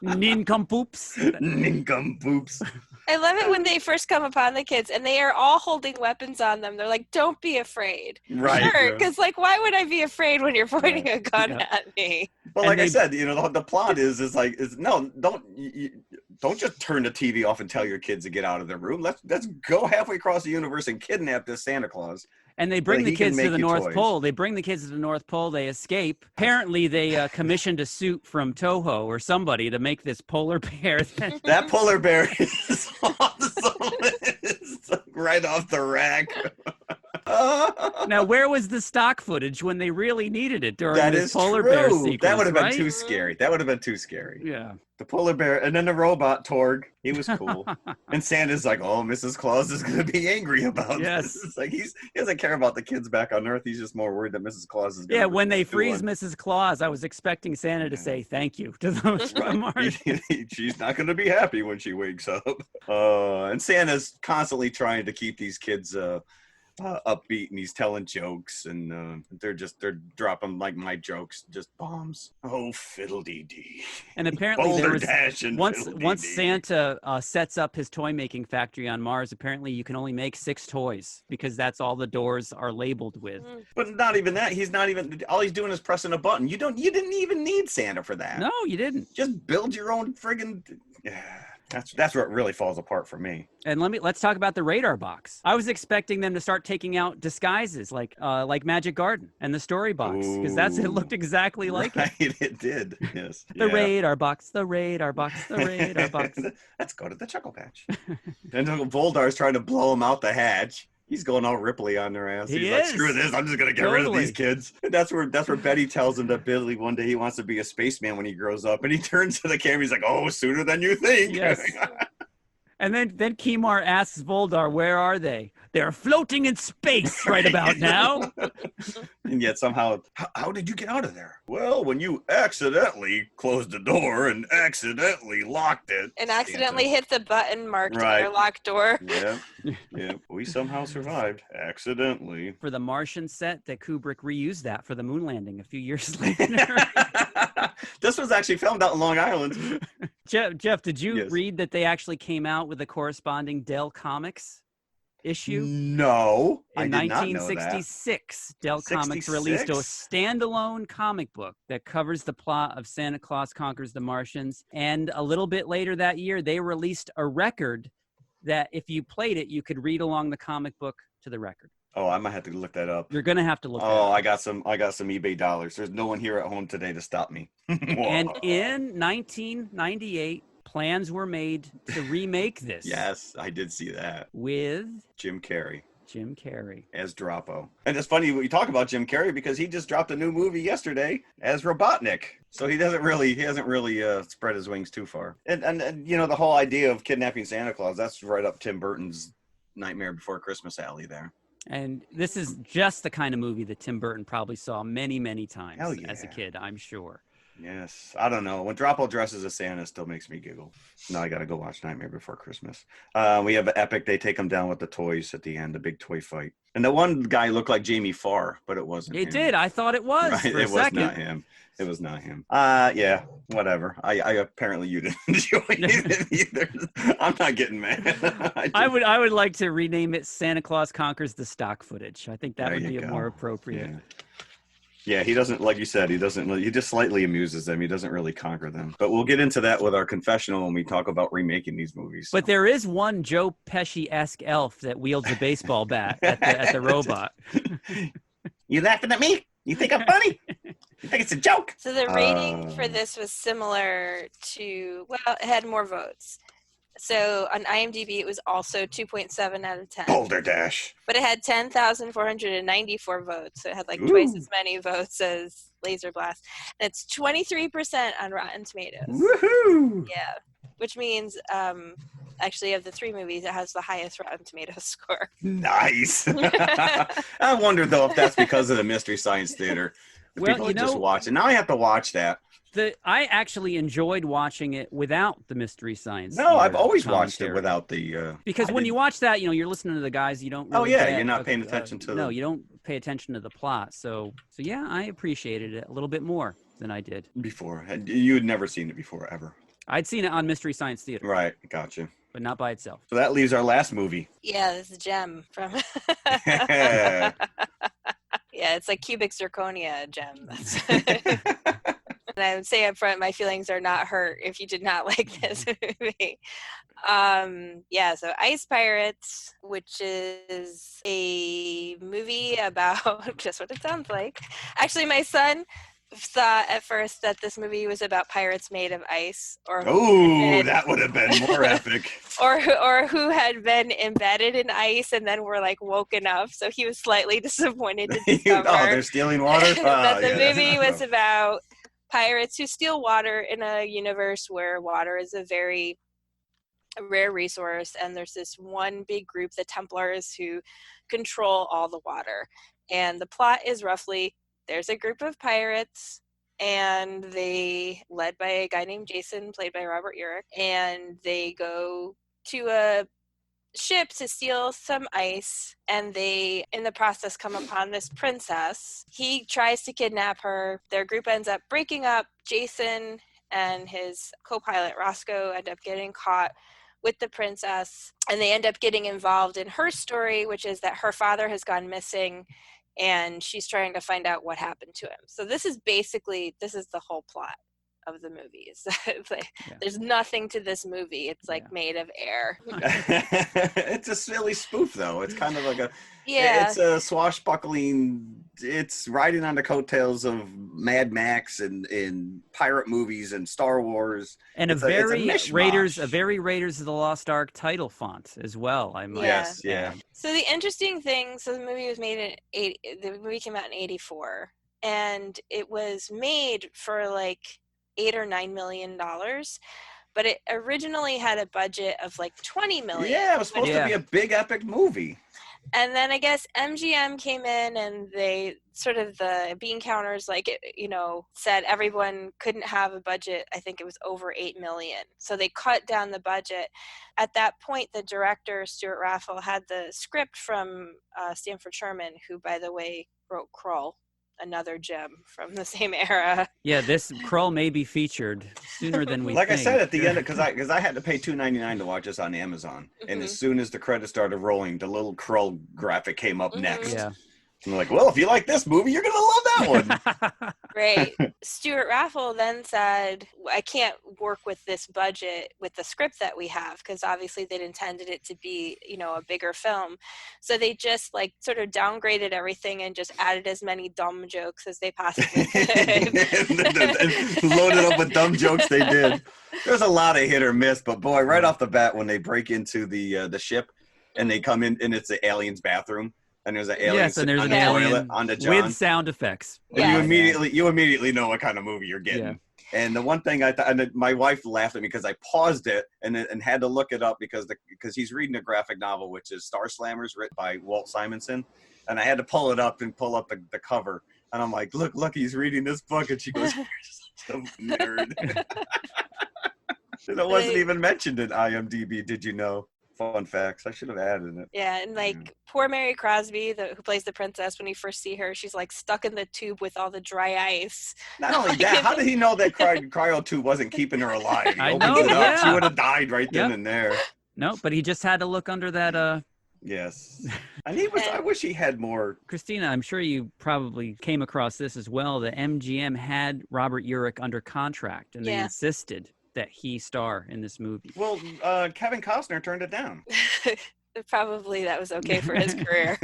Nincompoops. Nincompoops. I love it when they first come upon the kids and they are all holding weapons on them. They're like, "Don't be afraid." Right. Sure, because like, why would I be afraid when you're pointing a gun at me? Well, like I said, you know, the plot is no, don't just turn the TV off and tell your kids to get out of their room. Let's go halfway across the universe and kidnap this Santa Claus. And they bring the kids to the North Pole. They bring the kids to the North Pole. They escape. Apparently, they commissioned a suit from Toho or somebody to make this polar bear. That polar bear is awesome. It's right off the rack. Now, where was the stock footage when they really needed it during this polar true. Bear sequence? That would have been too scary. That would have been too scary. Yeah. The polar bear, and then the robot Torg. He was cool. And Santa's like, "Oh, Mrs. Claus is going to be angry about this." It's like he doesn't care about the kids back on Earth. He's just more worried that Mrs. Claus is going to. Yeah, when they freeze Mrs. Claus, I was expecting Santa to say thank you to those Martians. She's not going to be happy when she wakes up. And Santa's constantly trying to keep these kids upbeat, and he's telling jokes, and they're dropping like my jokes, just bombs. Oh, fiddle-dee-dee. And apparently there was once Santa sets up his toy making factory on Mars, apparently you can only make 6 toys because that's all the doors are labeled with. But not even that. He's not even, all he's doing is pressing a button. You didn't even need Santa for that. No, you didn't. Just build your own friggin'. Yeah. That's what really falls apart for me. And let's talk about the radar box. I was expecting them to start taking out disguises like Magic Garden and the story box, because it looked exactly like it. It did. Yes. The radar box, the radar box, the radar box. Let's go to the Chuckle Patch. And Voldar's trying to blow him out the hatch. He's going all Ripley on their ass. He's like, "Screw this! I'm just gonna get rid of these kids." And that's where Betty tells him that Billy one day he wants to be a spaceman when he grows up, and he turns to the camera. He's like, "Oh, sooner than you think." Yes. And then Kimar asks Voldar, "Where are they?" "They're floating in space right about now." And yet somehow, how did you get out of there? "Well, when you accidentally closed the door and accidentally locked it. And accidentally hit the button marked on your locked door. Yeah. We somehow survived. Accidentally. For the Martian set, that Kubrick reused that for the moon landing a few years later. This was actually filmed out in Long Island. Jeff, did you read that they actually came out with a corresponding Dell Comics issue? No, in I did not know that. 1966, Dell Comics released a standalone comic book that covers the plot of Santa Claus Conquers the Martians. And a little bit later that year, they released a record that if you played it, you could read along the comic book to the record. Oh, I might have to look that up. You're gonna have to look. Oh, I got some eBay dollars. There's no one here at home today to stop me. And in 1998, plans were made to remake this. Yes, I did see that. With Jim Carrey as Droppo. And it's funny you talk about Jim Carrey because he just dropped a new movie yesterday as Robotnik. So he hasn't really spread his wings too far. And you know, the whole idea of kidnapping Santa Claus, that's right up Tim Burton's Nightmare Before Christmas alley there. And this is just the kind of movie that Tim Burton probably saw many, many times as a kid, I'm sure. Yes. I don't know. When Droppo dresses as Santa, it still makes me giggle. Now I got to go watch Nightmare Before Christmas. We have an epic. They take him down with the toys at the end, the big toy fight. And the one guy looked like Jamie Farr, but it wasn't him. It did. I thought it was. Right? For it a second. was not him. It was not him. Yeah, whatever. I apparently you didn't enjoy it either. I'm not getting mad. I would like to rename it Santa Claus Conquers the Stock Footage. I think that would be more appropriate. Yeah, he doesn't, like you said, he just slightly amuses them. He doesn't really conquer them. But we'll get into that with our confessional when we talk about remaking these movies. But there is one Joe Pesci-esque elf that wields a baseball bat at the robot. You laughing at me? You think I'm funny? You think it's a joke? So the rating for this was similar to, well, it had more votes. So on IMDb, it was also 2.7 out of 10. Boulder Dash. But it had 10,494 votes. So it had like twice as many votes as Laserblast. And it's 23% on Rotten Tomatoes. Woohoo! Yeah. Which means, actually, of the three movies, it has the highest Rotten Tomatoes score. Nice. I wonder, though, if that's because of the Mystery Science Theater. People just watch it. Now I have to watch that. I actually enjoyed watching it without the Mystery Science. No, I've always watched it without the. Because when you watch that, you're listening to the guys. You don't. Really you're not paying attention to. No, you don't pay attention to the plot. So yeah, I appreciated it a little bit more than I did before. You had never seen it before, ever. I'd seen it on Mystery Science Theater. Right, gotcha. But not by itself. So that leaves our last movie. Yeah, this is Gem from. Yeah, it's like cubic zirconia gem. And I would say up front, my feelings are not hurt if you did not like this movie. So Ice Pirates, which is a movie about just what it sounds like. Actually, my son thought at first that this movie was about pirates made of ice, that would have been more epic. Or who had been embedded in ice and then were like woken up. So he was slightly disappointed to discover they're stealing water. That the movie was about pirates who steal water in a universe where water is a very rare resource, and there's this one big group, the Templars, who control all the water. And the plot is roughly, there's a group of pirates, and they, led by a guy named Jason, played by Robert Urich, and they go to a ship to steal some ice, and they, in the process, come upon this princess. He tries to kidnap her. Their group ends up breaking up. Jason and his co-pilot Roscoe end up getting caught with the princess, and they end up getting involved in her story, which is that her father has gone missing, and she's trying to find out what happened to him. So this is the whole plot of the movies. There's nothing to this movie. It's like made of air. It's a silly spoof, though. It's kind of like it's a swashbuckling. It's riding on the coattails of Mad Max and pirate movies and Star Wars. And a very Raiders of the Lost Ark title font as well. Yes. So the interesting thing, the movie was made the movie came out in 1984, and it was made for like $8 or $9 million, but it originally had a budget of like $20 million. Yeah, it was supposed to be a big epic movie. And then I guess MGM came in, and they sort of, the bean counters, said everyone couldn't have a budget. I think it was over $8 million. So they cut down the budget. At that point, the director, Stuart Raffle, had the script from Stanford Sherman, who, by the way, wrote Krull, another gem from the same era. Yeah, this Krull may be featured sooner than we think. I said at the end, because I had to pay $2.99 to watch this on Amazon, and as soon as the credits started rolling, the little Krull graphic came up next. Yeah. I'm like, well, if you like this movie, you're gonna love that one. Right. Stuart Raffle then said, I can't work with this budget with the script that we have, because obviously they'd intended it to be, a bigger film. So they just sort of downgraded everything and just added as many dumb jokes as they possibly could. Loaded up with dumb jokes they did. There's a lot of hit or miss, but boy, right off the bat, when they break into the ship and they come in and it's the alien's bathroom, and there's an alien. Yes, and there's an alien on the John. with sound effects. And you immediately know what kind of movie you're getting. Yeah. And the one thing my wife laughed at me because I paused it and had to look it up because he's reading a graphic novel, which is Star Slammers, written by Walt Simonson, and I had to pull it up and pull up the cover, and I'm like, look, he's reading this book, and she goes, "You're such a nerd." And it wasn't even mentioned in IMDb. Did you know? fun facts. I should have added it. Yeah, and like poor Mary Crosby, who plays the princess, when you first see her, she's like stuck in the tube with all the dry ice. Not only that, how did he know that cryo tube wasn't keeping her alive? He I opened know, it up. yeah. She would have died right then and there. No, but he just had to look under that. Yes, and he was. I wish he had more. Christina, I'm sure you probably came across this as well. The MGM had Robert Urich under contract, and they insisted that he star in this movie. Well, Kevin Costner turned it down. Probably that was okay for his career.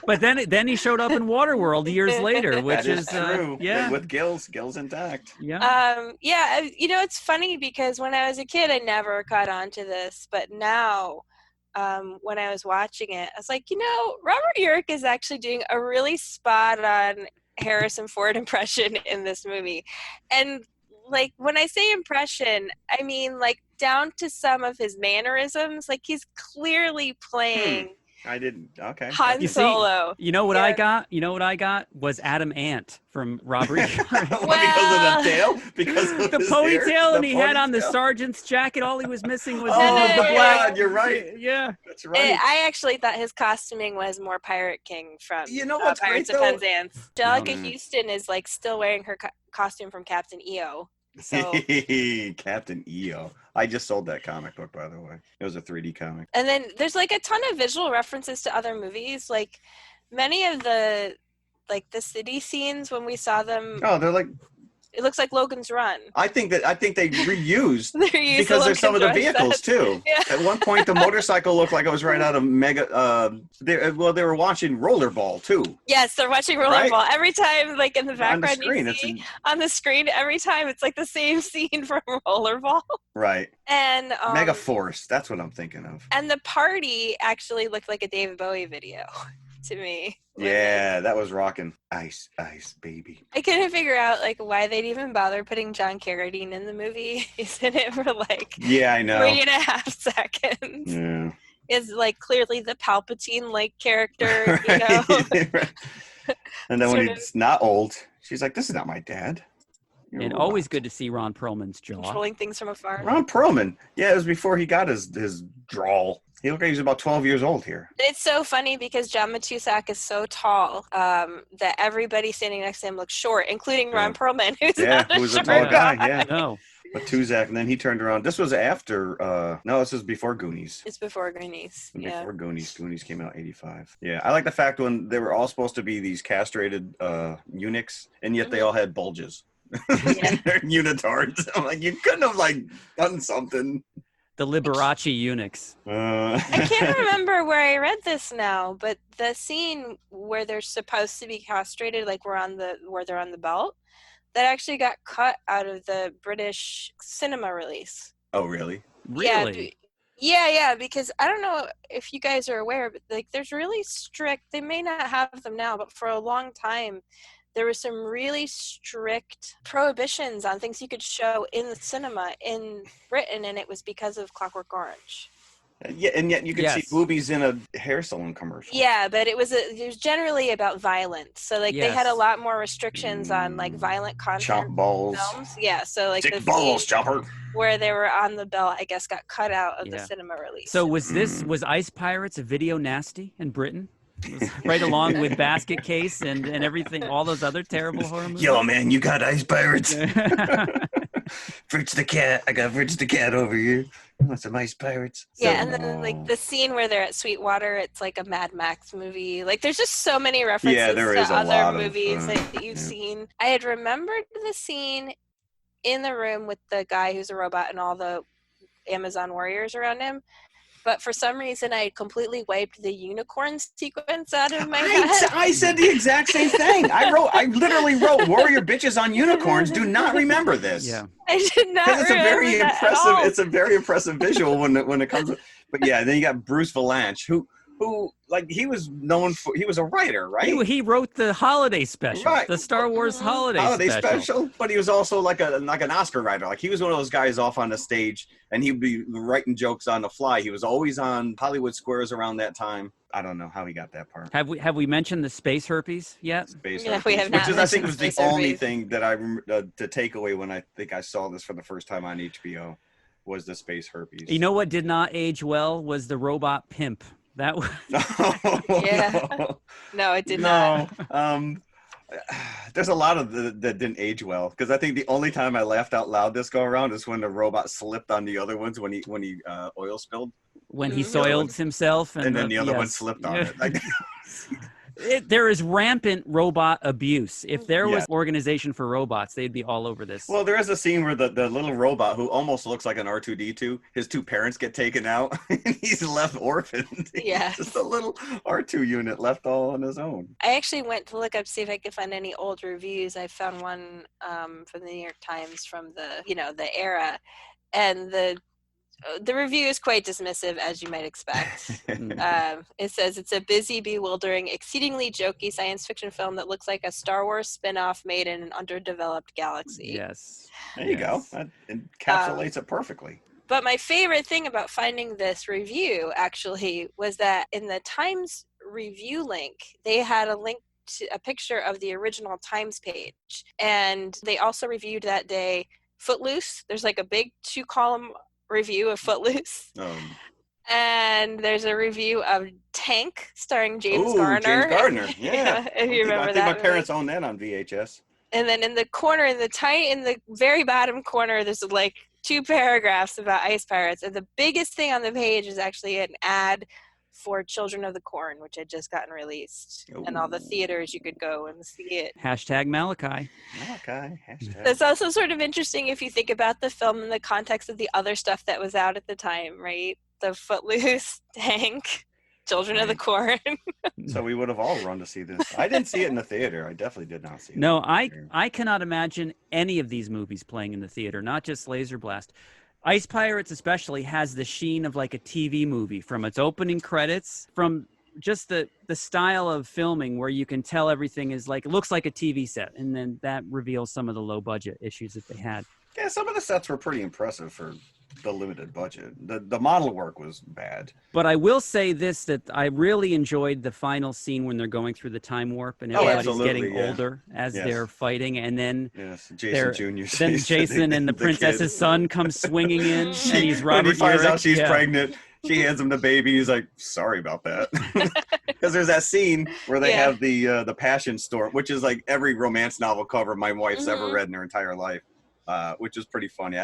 But then he showed up in Waterworld years later, which is true. Yeah, with gills intact. Yeah. It's funny because when I was a kid, I never caught on to this, but now. When I was watching it, I was like, Robert Urich is actually doing a really spot-on Harrison Ford impression in this movie. And, like, when I say impression, I mean, like, down to some of his mannerisms. Like, he's clearly playing I didn't. Okay. Han Solo. You know what I got? You know what I got was Adam Ant from Robert Urich. Because of the tail? Because of the his ponytail, hair? and he had on the sergeant's jacket. All he was missing was the black. God, you're right. Yeah, that's right. I actually thought his costuming was more Pirate King from what's Pirates great, of Penzance. Angelica Houston is like still wearing her costume from Captain EO. So. Captain EO. I just sold that comic book, by the way. It was a 3D comic. And then there's like a ton of visual references to other movies. Like many of the city scenes when we saw them. Oh, they're like. It looks like Logan's Run. I think they reused because there's some of the vehicles too. Yeah. At one point, the motorcycle looked like it was right out of Mega. They were watching Rollerball too. Yes, they're watching Rollerball Right? every time. Like in the background, on the screen, you see on the screen every time. It's like the same scene from Rollerball. Right. And Mega Force. That's what I'm thinking of. And the party actually looked like a David Bowie video to me. Yeah, that was rocking. Ice, ice, baby. I couldn't figure out like why they'd even bother putting John Carradine in the movie. He's in it for like I know 3.5 seconds. Yeah. Is like clearly the Palpatine-like character, you know. And then when he's not old, she's like, "This is not my dad." And always good to see Ron Perlman's jaw. Controlling things from afar. Ron Perlman. Yeah, it was before he got his drawl. He looked like he was about 12 years old here. It's so funny because John Matusak is so tall that everybody standing next to him looks short, including Ron Perlman, who's not a short tall guy. guy. Yeah, no. Matusak, and then he turned around. This was after. No, this was before Goonies. It's before Goonies. Before Goonies. Goonies came out 85. Yeah, I like the fact when they were all supposed to be these castrated eunuchs, and yet they all had bulges. They're unitards. I'm like, you couldn't have like done something. The Liberace eunuchs. I can't remember where I read this now, but the scene where they're supposed to be castrated, like where they're on the belt, that actually got cut out of the British cinema release. Oh, really? Really? Yeah, because I don't know if you guys are aware, but like there's really strict, they may not have them now, but for a long time, there were some really strict prohibitions on things you could show in the cinema in Britain, and it was because of Clockwork Orange. Yeah, and yet you could see boobies in a hair salon commercial. Yeah, but it was generally about violence. So like they had a lot more restrictions on like violent content. Chop balls. Films. Yeah, so like Dick balls, chopper. Where they were on the belt, I guess, got cut out of the cinema release. So was Ice Pirates a video nasty in Britain? Right along with Basket Case and everything, all those other terrible horror movies. Yo, man, you got Ice Pirates? Fritz the cat. I got Fritz the cat over here. You want some Ice Pirates? Yeah, and then like the scene where they're at Sweetwater, it's like a Mad Max movie. Like there's just so many references to other movies that you've seen. I had remembered the scene in the room with the guy who's a robot and all the Amazon warriors around him. But for some reason, I completely wiped the unicorn sequence out of my head. I said the exact same thing. I literally wrote "Warrior bitches on unicorns." Do not remember this. Yeah, I did not. Because it's a very impressive. At all. It's a very impressive visual when it comes. But yeah, then you got Bruce Valanche, who like he was known for. He was a writer, right? He wrote the holiday special, the Star Wars holiday special. But he was also like an Oscar writer. Like he was one of those guys off on the stage, and he'd be writing jokes on the fly. He was always on Hollywood Squares around that time. I don't know how he got that part. Have we mentioned the space herpes yet? Space herpes, we have not. Which is, I think, was the only herpes. thing that I remember to take away when I think I saw this for the first time on HBO. was the space herpes. You know what did not age well was the robot pimp. That was... Yeah. No, it did not. There's a lot of that didn't age well, because I think the only time I laughed out loud this go around is when the robot slipped on the other ones when he oil spilled. When he soiled himself, and then the other one slipped on it. Like, there is rampant robot abuse. If there was organization for robots, they'd be all over this. Well, there is a scene where the little robot, who almost looks like an R2-D2, his two parents get taken out, and he's left orphaned. Yeah. Just a little R2 unit left all on his own. I actually went to look up, see if I could find any old reviews. I found one from the New York Times from the era, and the review is quite dismissive, as you might expect. It says it's a busy, bewildering, exceedingly jokey science fiction film that looks like a Star Wars spin-off made in an underdeveloped galaxy. Yes. There you go. That encapsulates it perfectly. But my favorite thing about finding this review, actually, was that in the Times review link, they had a link to a picture of the original Times page. And they also reviewed that day Footloose. There's like a big 2-column review of Footloose. And there's a review of Tank starring James Garner. James Garner, yeah. If you remember that. I think my parents owned that on VHS. And then in the corner, in the very bottom corner, there's like 2 paragraphs about ice pirates. And the biggest thing on the page is actually an ad for Children of the Corn, which had just gotten released. And all the theaters you could go and see it. Hashtag Malachi. Hashtag. That's also sort of interesting if you think about the film in the context of the other stuff that was out at the time, right? The Footloose, Tank, Children of the Corn. So we would have all run to see this. I didn't see it in the theater. I definitely did not see it. No, I cannot imagine any of these movies playing in the theater, not just Laserblast. Ice Pirates especially has the sheen of like a TV movie, from its opening credits, from just the style of filming where you can tell everything is like, it looks like a TV set. And then that reveals some of the low budget issues that they had. Yeah, some of the sets were pretty impressive for the limited budget. The model work was bad. But I will say this, that I really enjoyed the final scene when they're going through the time warp and everybody's getting older as they're fighting. And then Jason Jr. Then Jason and the princess's son comes swinging in, and he's Robert When he finds Urich. out she's pregnant, she hands him the baby. He's like, sorry about that. Because there's that scene where they have the Passion Storm, which is like every romance novel cover my wife's ever read in her entire life, which is pretty funny.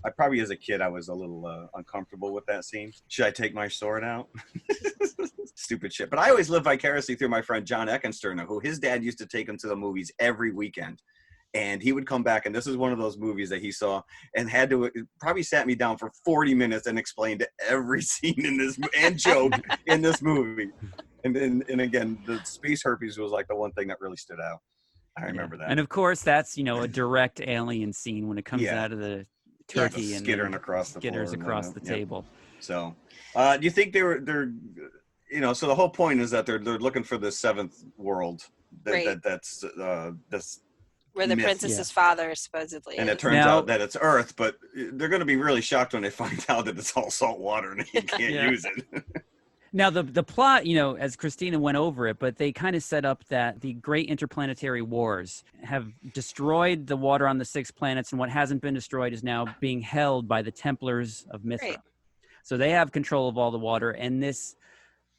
I probably, as a kid, I was a little uncomfortable with that scene. Should I take my sword out? Stupid shit. But I always lived vicariously through my friend John Eckensterner, who his dad used to take him to the movies every weekend. And he would come back, and this is one of those movies that he saw and had to probably sat me down for 40 minutes and explained every scene in this and joke in this movie. And again, the space herpes was like the one thing that really stood out. I remember that. And of course, that's, a direct alien scene when it comes out of the turkey and skittering across the skitters across the table. So, do you think they're so the whole point is that they're looking for the 7th world that's where the princess's father supposedly and is. It turns out that it's Earth, but they're going to be really shocked when they find out that it's all salt water and you can't use it. Now, the plot, as Christina went over it, but they kind of set up that the great interplanetary wars have destroyed the water on the 6 planets, and what hasn't been destroyed is now being held by the Templars of Mithra. Right. So they have control of all the water, and this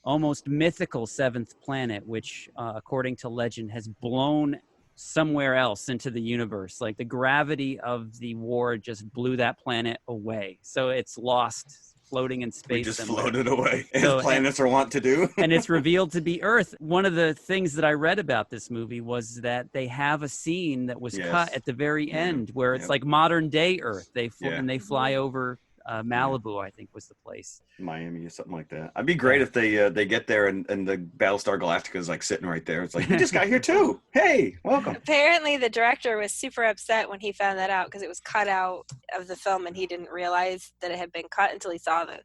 almost mythical 7th planet, which, according to legend, has blown somewhere else into the universe. Like the gravity of the war just blew that planet away. So it's lost, floating in space. We just floated away, as planets are wont to do. And it's revealed to be Earth. One of the things that I read about this movie was that they have a scene that was cut at the very end where it's like modern day Earth. They fly over Malibu, I think was the place. Miami or something like that. It'd be great if they get there and the Battlestar Galactica is like sitting right there. It's like, we just got here too. Hey, welcome. Apparently the director was super upset when he found that out because it was cut out of the film and he didn't realize that it had been cut until he saw the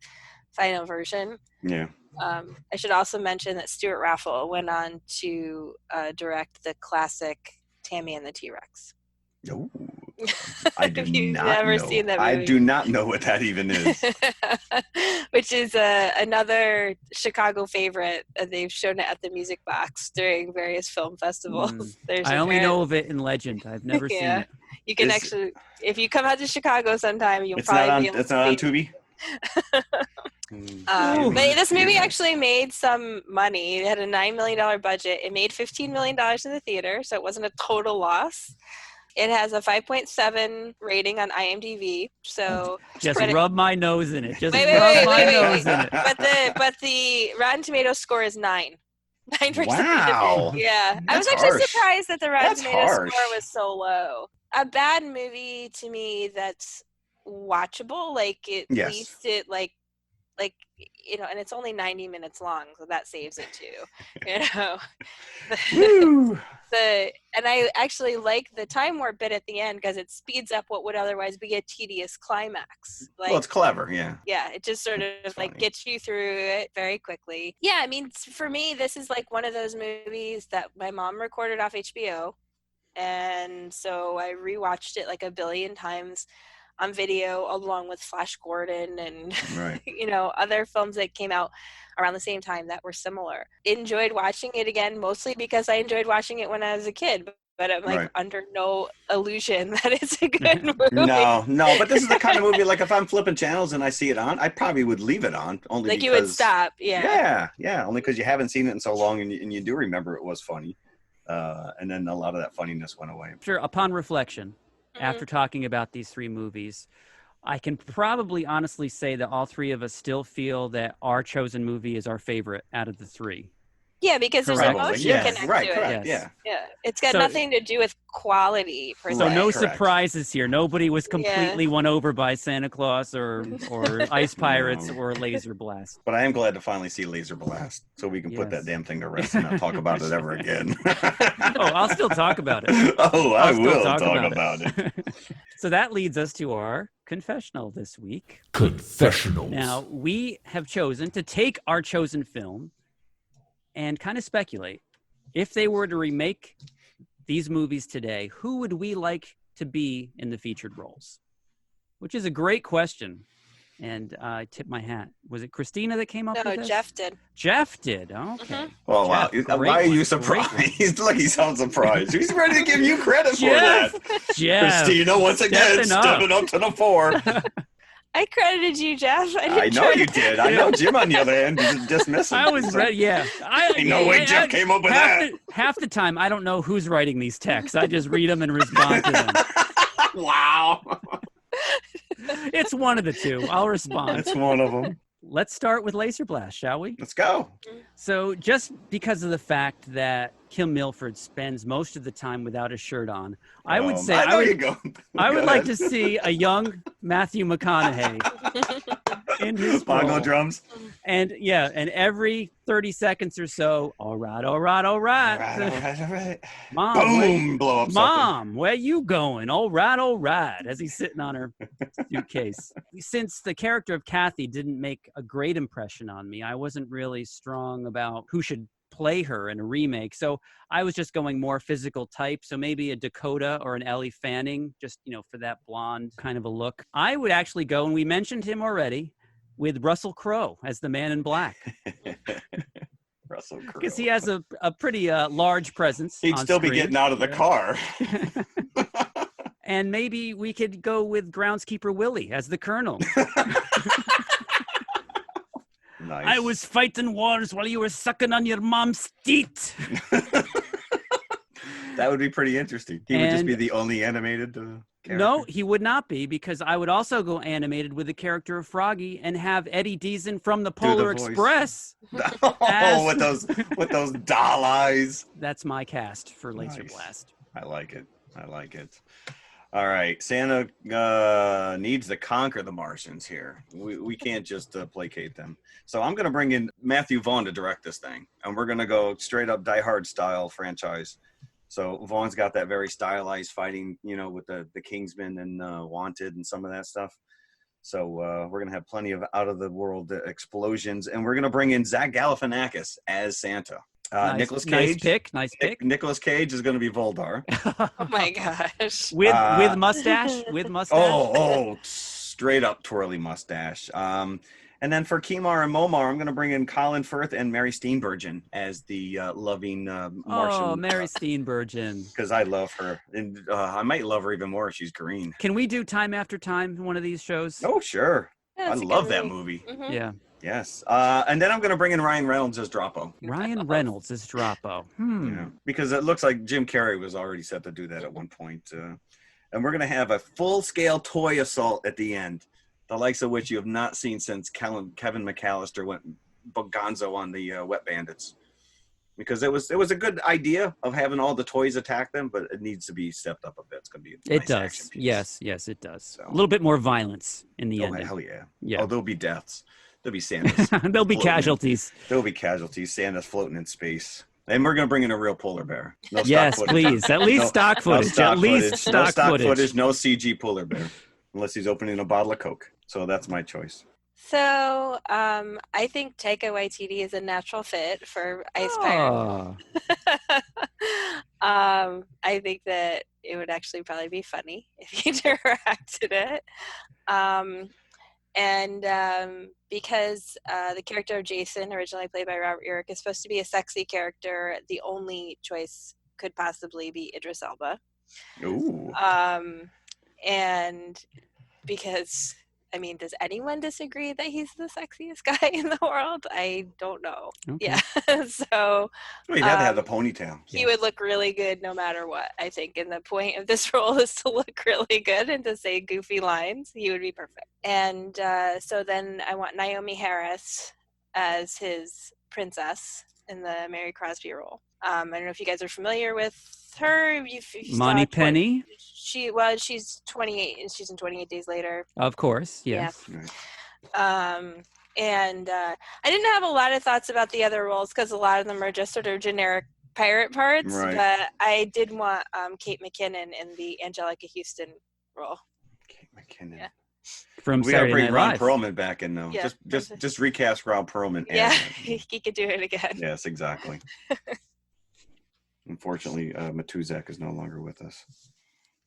final version. Yeah. I should also mention that Stuart Raffle went on to direct the classic Tammy and the T-Rex. Oh, I do not never know. Seen that movie. I do not know what that even is. Which is another Chicago favorite. They've shown it at the Music Box during various film festivals. I only know of it in legend. I've never seen it. You can actually, if you come out to Chicago sometime, you'll it's probably not on, be able it's to not on see Tubi. but this movie actually made some money. It had a $9 million budget. It made $15 million in the theater, so it wasn't a total loss. It has a 5.7 rating on IMDb. So just rub my nose in it. Just wait, rub my nose in it. But the Rotten Tomatoes score is 9. 9%. Wow. Yeah. I was That's actually harsh. surprised that the Rotten That's Tomatoes harsh. score was so low. A bad movie to me that's watchable, like at least it like you know, and it's only 90 minutes long, so that saves it too. You know. And I actually like the time warp bit at the end because it speeds up what would otherwise be a tedious climax. Like, well, it's clever, yeah. Yeah, it just sort of like gets you through it very quickly. Yeah, I mean, for me, this is like one of those movies that my mom recorded off HBO, and so I rewatched it like a billion times on video, along with Flash Gordon and you know, other films that came out around the same time that were similar. Enjoyed watching it again, mostly because I enjoyed watching it when I was a kid. But I'm like under no illusion that it's a good movie. No, but this is the kind of movie, like if I'm flipping channels and I see it on, I probably would leave it on. Only like because, you would stop, Yeah, only because you haven't seen it in so long and you do remember it was funny. And then a lot of that funniness went away. Sure, upon reflection, after talking about these three movies, I can probably honestly say that all three of us still feel that our chosen movie is our favorite out of the three. Yeah, because there's emotion connected to it. Correct. Yeah. It's got nothing to do with quality per se. So no surprises here. Nobody was completely won over by Santa Claus or Ice Pirates or Laserblast. But I am glad to finally see Laserblast, so we can put that damn thing to rest and not talk about it ever again. I'll still talk about it. I will talk about it. So that leads us to our confessional this week. Confessionals. Now, we have chosen to take our chosen film and kind of speculate. If they were to remake these movies today, who would we like to be in the featured roles? Which is a great question. And I tip my hat. Was it Christina that came up with this? No, Jeff did. Jeff did. Okay. Oh, wow. Why are you surprised? Look, he sounds surprised. He's ready to give you credit for that. Jeff. Christina, once again, stepping up to the fore. I credited you, Jeff. I know you did. I know Jim, on the other hand, is dismissing. I was ready, yeah. Ain't no way Jeff came up with that. Half the time, I don't know who's writing these texts. I just read them and respond to them. Wow. It's one of the two. I'll respond. It's one of them. Let's start with Laserblast, shall we? Let's go. So just because of the fact that Kim Milford spends most of the time without a shirt on, I would say I would like to see a young Matthew McConaughey in his bongo drums. And every 30 seconds or so, all right. Mom, boom, blow up Mom, where you going? All right, as he's sitting on her suitcase. Since the character of Kathy didn't make a great impression on me, I wasn't really strong about who should play her in a remake. So I was just going more physical type. So maybe a Dakota or an Ellie Fanning, just, for that blonde kind of a look. I would actually go, and we mentioned him already, with Russell Crowe as the Man in Black. Russell Crowe. Because he has a pretty large presence. He'd still be getting out of the car. And maybe we could go with Groundskeeper Willie as the Colonel. Nice. I was fighting wars while you were sucking on your mom's teat. That would be pretty interesting. He would just be the only animated character. No, he would not be, because I would also go animated with the character of Froggy and have Eddie Deason from the Polar Express. with those doll eyes. That's my cast for Laserblast. Nice. I like it. All right, Santa needs to conquer the Martians here. We can't just placate them. So I'm going to bring in Matthew Vaughn to direct this thing, and we're going to go straight up Die Hard style franchise. So Vaughn's got that very stylized fighting, with the Kingsman and Wanted and some of that stuff. So we're going to have plenty of out-of-the-world explosions, and we're going to bring in Zach Galifianakis as Santa. Nicolas Cage. Nice pick. Nicolas Cage is going to be Voldar. Oh my gosh. With mustache? With mustache? Oh, straight up twirly mustache. And then for Kimar and Momar, I'm going to bring in Colin Firth and Mary Steenburgen as the loving Martian. Oh, Mary Steenburgen. Because I love her. And I might love her even more if she's green. Can we do Time After Time, one of these shows? Oh, sure. Yeah, I love that movie. Mm-hmm. Yeah. Yes. And then I'm going to bring in Ryan Reynolds as Droppo. Ryan Reynolds as Droppo. Yeah, because it looks like Jim Carrey was already set to do that at one point. And we're going to have a full-scale toy assault at the end, the likes of which you have not seen since Kevin McAllister went gonzo on the Wet Bandits. Because it was a good idea of having all the toys attack them, but it needs to be stepped up a bit. It's going to be a nice action piece. Yes, it does. So. A little bit more violence in the end. Hell yeah. Yeah. Oh, there'll be deaths. There'll be Santas. There'll be casualties. There'll be casualties. Santa's floating in space. And we're going to bring in a real polar bear. No Yes, stock footage. please. At least stock footage. At least stock footage. No CG polar bear. Unless he's opening a bottle of Coke. So that's my choice. So I think Taika Waititi is a natural fit for Ice Pirate. I think that it would actually probably be funny if he directed it. Because the character of Jason, originally played by Robert Urich, is supposed to be a sexy character, the only choice could possibly be Idris Elba. Ooh. And because, I mean, does anyone disagree that he's the sexiest guy in the world? I don't know. Okay. Yeah. So well, he'd have to have the ponytail. He would look really good no matter what, I think. And the point of this role is to look really good and to say goofy lines. He would be perfect. And so then I want Naomi Harris as his princess in the Mary Crosby role. I don't know if you guys are familiar with her. Monty Penny. She's 28 and she's in 28 Days Later. Of course, yes. Yeah. And I didn't have a lot of thoughts about the other roles because a lot of them are just sort of generic pirate parts. Right. But I did want Kate McKinnon in the Angelica Houston role. Kate McKinnon. Yeah. From we got to bring Ron Live. Perlman back in though. Yeah. Just recast Ron Perlman. Yeah, he could do it again. Yes, exactly. Unfortunately, Matuzak is no longer with us.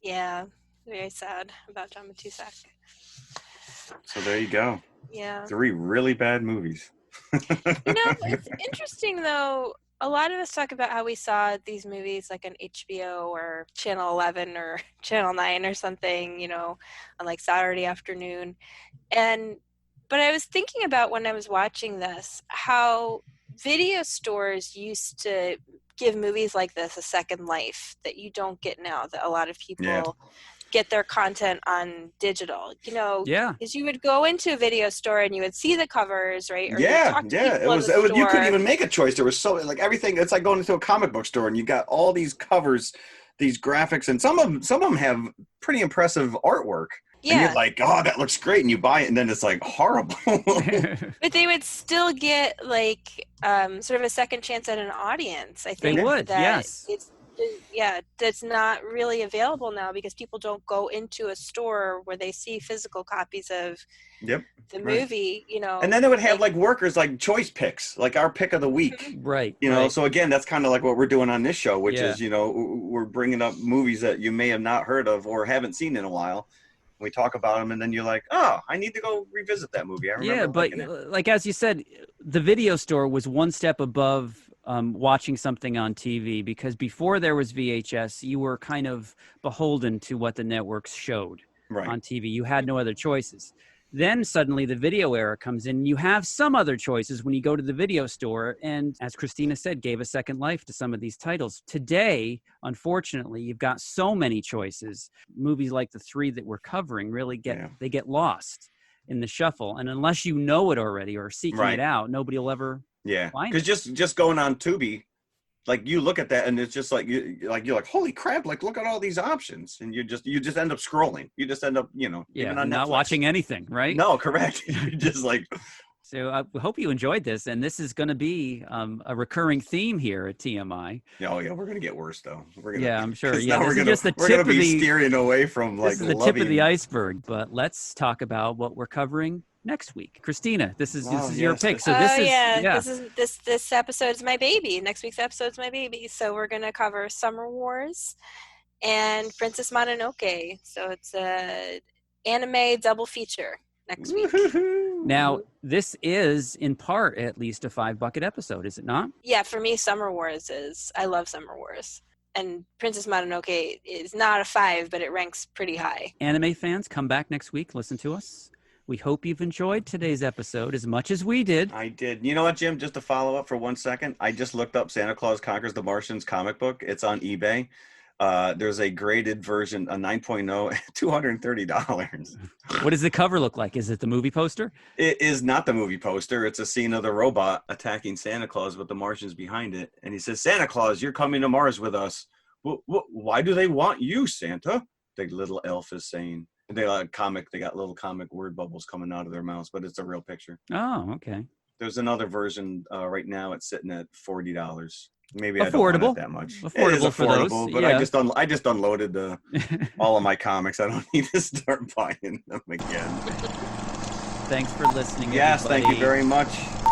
Yeah, very sad about John Matuszak. So there you go. Yeah. 3 really bad movies. It's interesting though. A lot of us talk about how we saw these movies like on HBO or Channel 11 or Channel 9 or something, on like Saturday afternoon. But I was thinking about when I was watching this, how video stores used to give movies like this a second life that you don't get now, that a lot of people get their content on digital, because you would go into a video store and you would see the covers, right? Or it was you couldn't even make a choice. There was so like everything. It's like going into a comic book store and you got all these covers, these graphics, and some of them have pretty impressive artwork. Yeah. And you're like, oh, that looks great. And you buy it and then it's like horrible. But they would still get like sort of a second chance at an audience. I think they would, yes. That's not really available now because people don't go into a store where they see physical copies of the movie, And then they would have like workers like choice picks, like our pick of the week. Right. So again, that's kind of like what we're doing on this show, which is, we're bringing up movies that you may have not heard of or haven't seen in a while. We talk about them and then you're like, oh, I need to go revisit that movie. I remember but like, as you said, the video store was one step above watching something on TV, because before there was VHS, you were kind of beholden to what the networks showed on TV. You had no other choices. Then suddenly the video era comes in. You have some other choices when you go to the video store. And as Christina said, gave a second life to some of these titles. Today, unfortunately, you've got so many choices. Movies like the 3 that we're covering really get lost in the shuffle. And unless you know it already or seeking it out, nobody will ever find it. Because just going on Tubi, like you look at that and it's just like you're like, holy crap, like look at all these options, and you just end up scrolling. You just end up even on not Netflix. Watching anything, right? No, correct. You're just like. So I hope you enjoyed this, and this is going to be a recurring theme here at TMI. Oh yeah, we're going to get worse though. I'm sure. Yeah, we're going to be steering away from like. This is the tip of the iceberg, but let's talk about what we're covering next week. Christina, this is your pick. So this episode is my baby. Next week's episode is my baby. So we're going to cover Summer Wars and Princess Mononoke. So it's a anime double feature next week. Now, this is, in part, at least a 5-bucket episode, is it not? Yeah, for me, Summer Wars is. I love Summer Wars. And Princess Mononoke is not a 5, but it ranks pretty high. Anime fans, come back next week. Listen to us. We hope you've enjoyed today's episode as much as we did. I did. You know what, Jim? Just to follow up for 1 second, I just looked up Santa Claus Conquers the Martians comic book. It's on eBay. There's a graded version, a 9.0, $230. What does the cover look like? Is it the movie poster? It is not the movie poster. It's a scene of the robot attacking Santa Claus with the Martians behind it. And he says, Santa Claus, you're coming to Mars with us. Why do they want you, Santa? The little elf is saying. They got little comic word bubbles coming out of their mouths, but it's a real picture. Oh, okay. There's another version right now. It's sitting at $40. Maybe affordable. I don't want it that much. Affordable, it is affordable for those. But yeah. I just unloaded all of my comics. I don't need to start buying them again. Thanks for listening. Yes, everybody. thank you very much.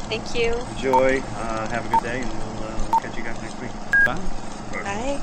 Thank you. Enjoy. Have a good day, and we'll catch you guys next week. Bye. Bye.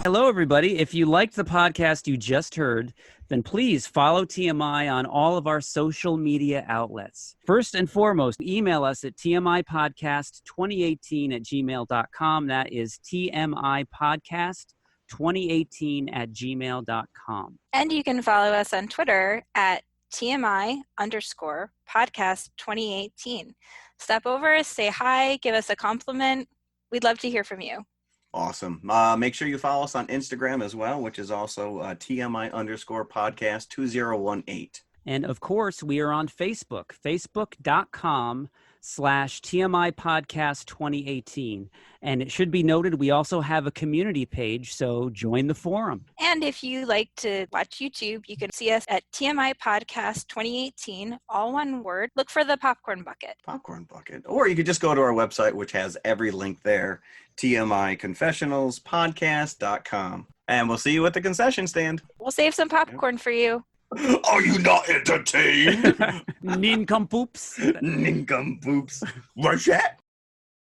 Hello, everybody. If you liked the podcast you just heard, then please follow TMI on all of our social media outlets. First and foremost, email us at tmipodcast2018@gmail.com. That is tmipodcast2018@gmail.com. And you can follow us on Twitter at TMI_podcast2018. Stop over, say hi, give us a compliment. We'd love to hear from you. Awesome. Make sure you follow us on Instagram as well, which is also TMI_podcast2018. And of course, we are on Facebook, facebook.com/TMI Podcast 2018. And it should be noted, we also have a community page, so join the forum. And if you like to watch YouTube, you can see us at TMI Podcast 2018, all one word. Look for the popcorn bucket. Popcorn bucket. Or you could just go to our website, which has every link there, TMIConfessionalspodcast.com. And we'll see you at the concession stand. We'll save some popcorn for you. Are you not entertained? Nincompoops. Nincompoops. What's that?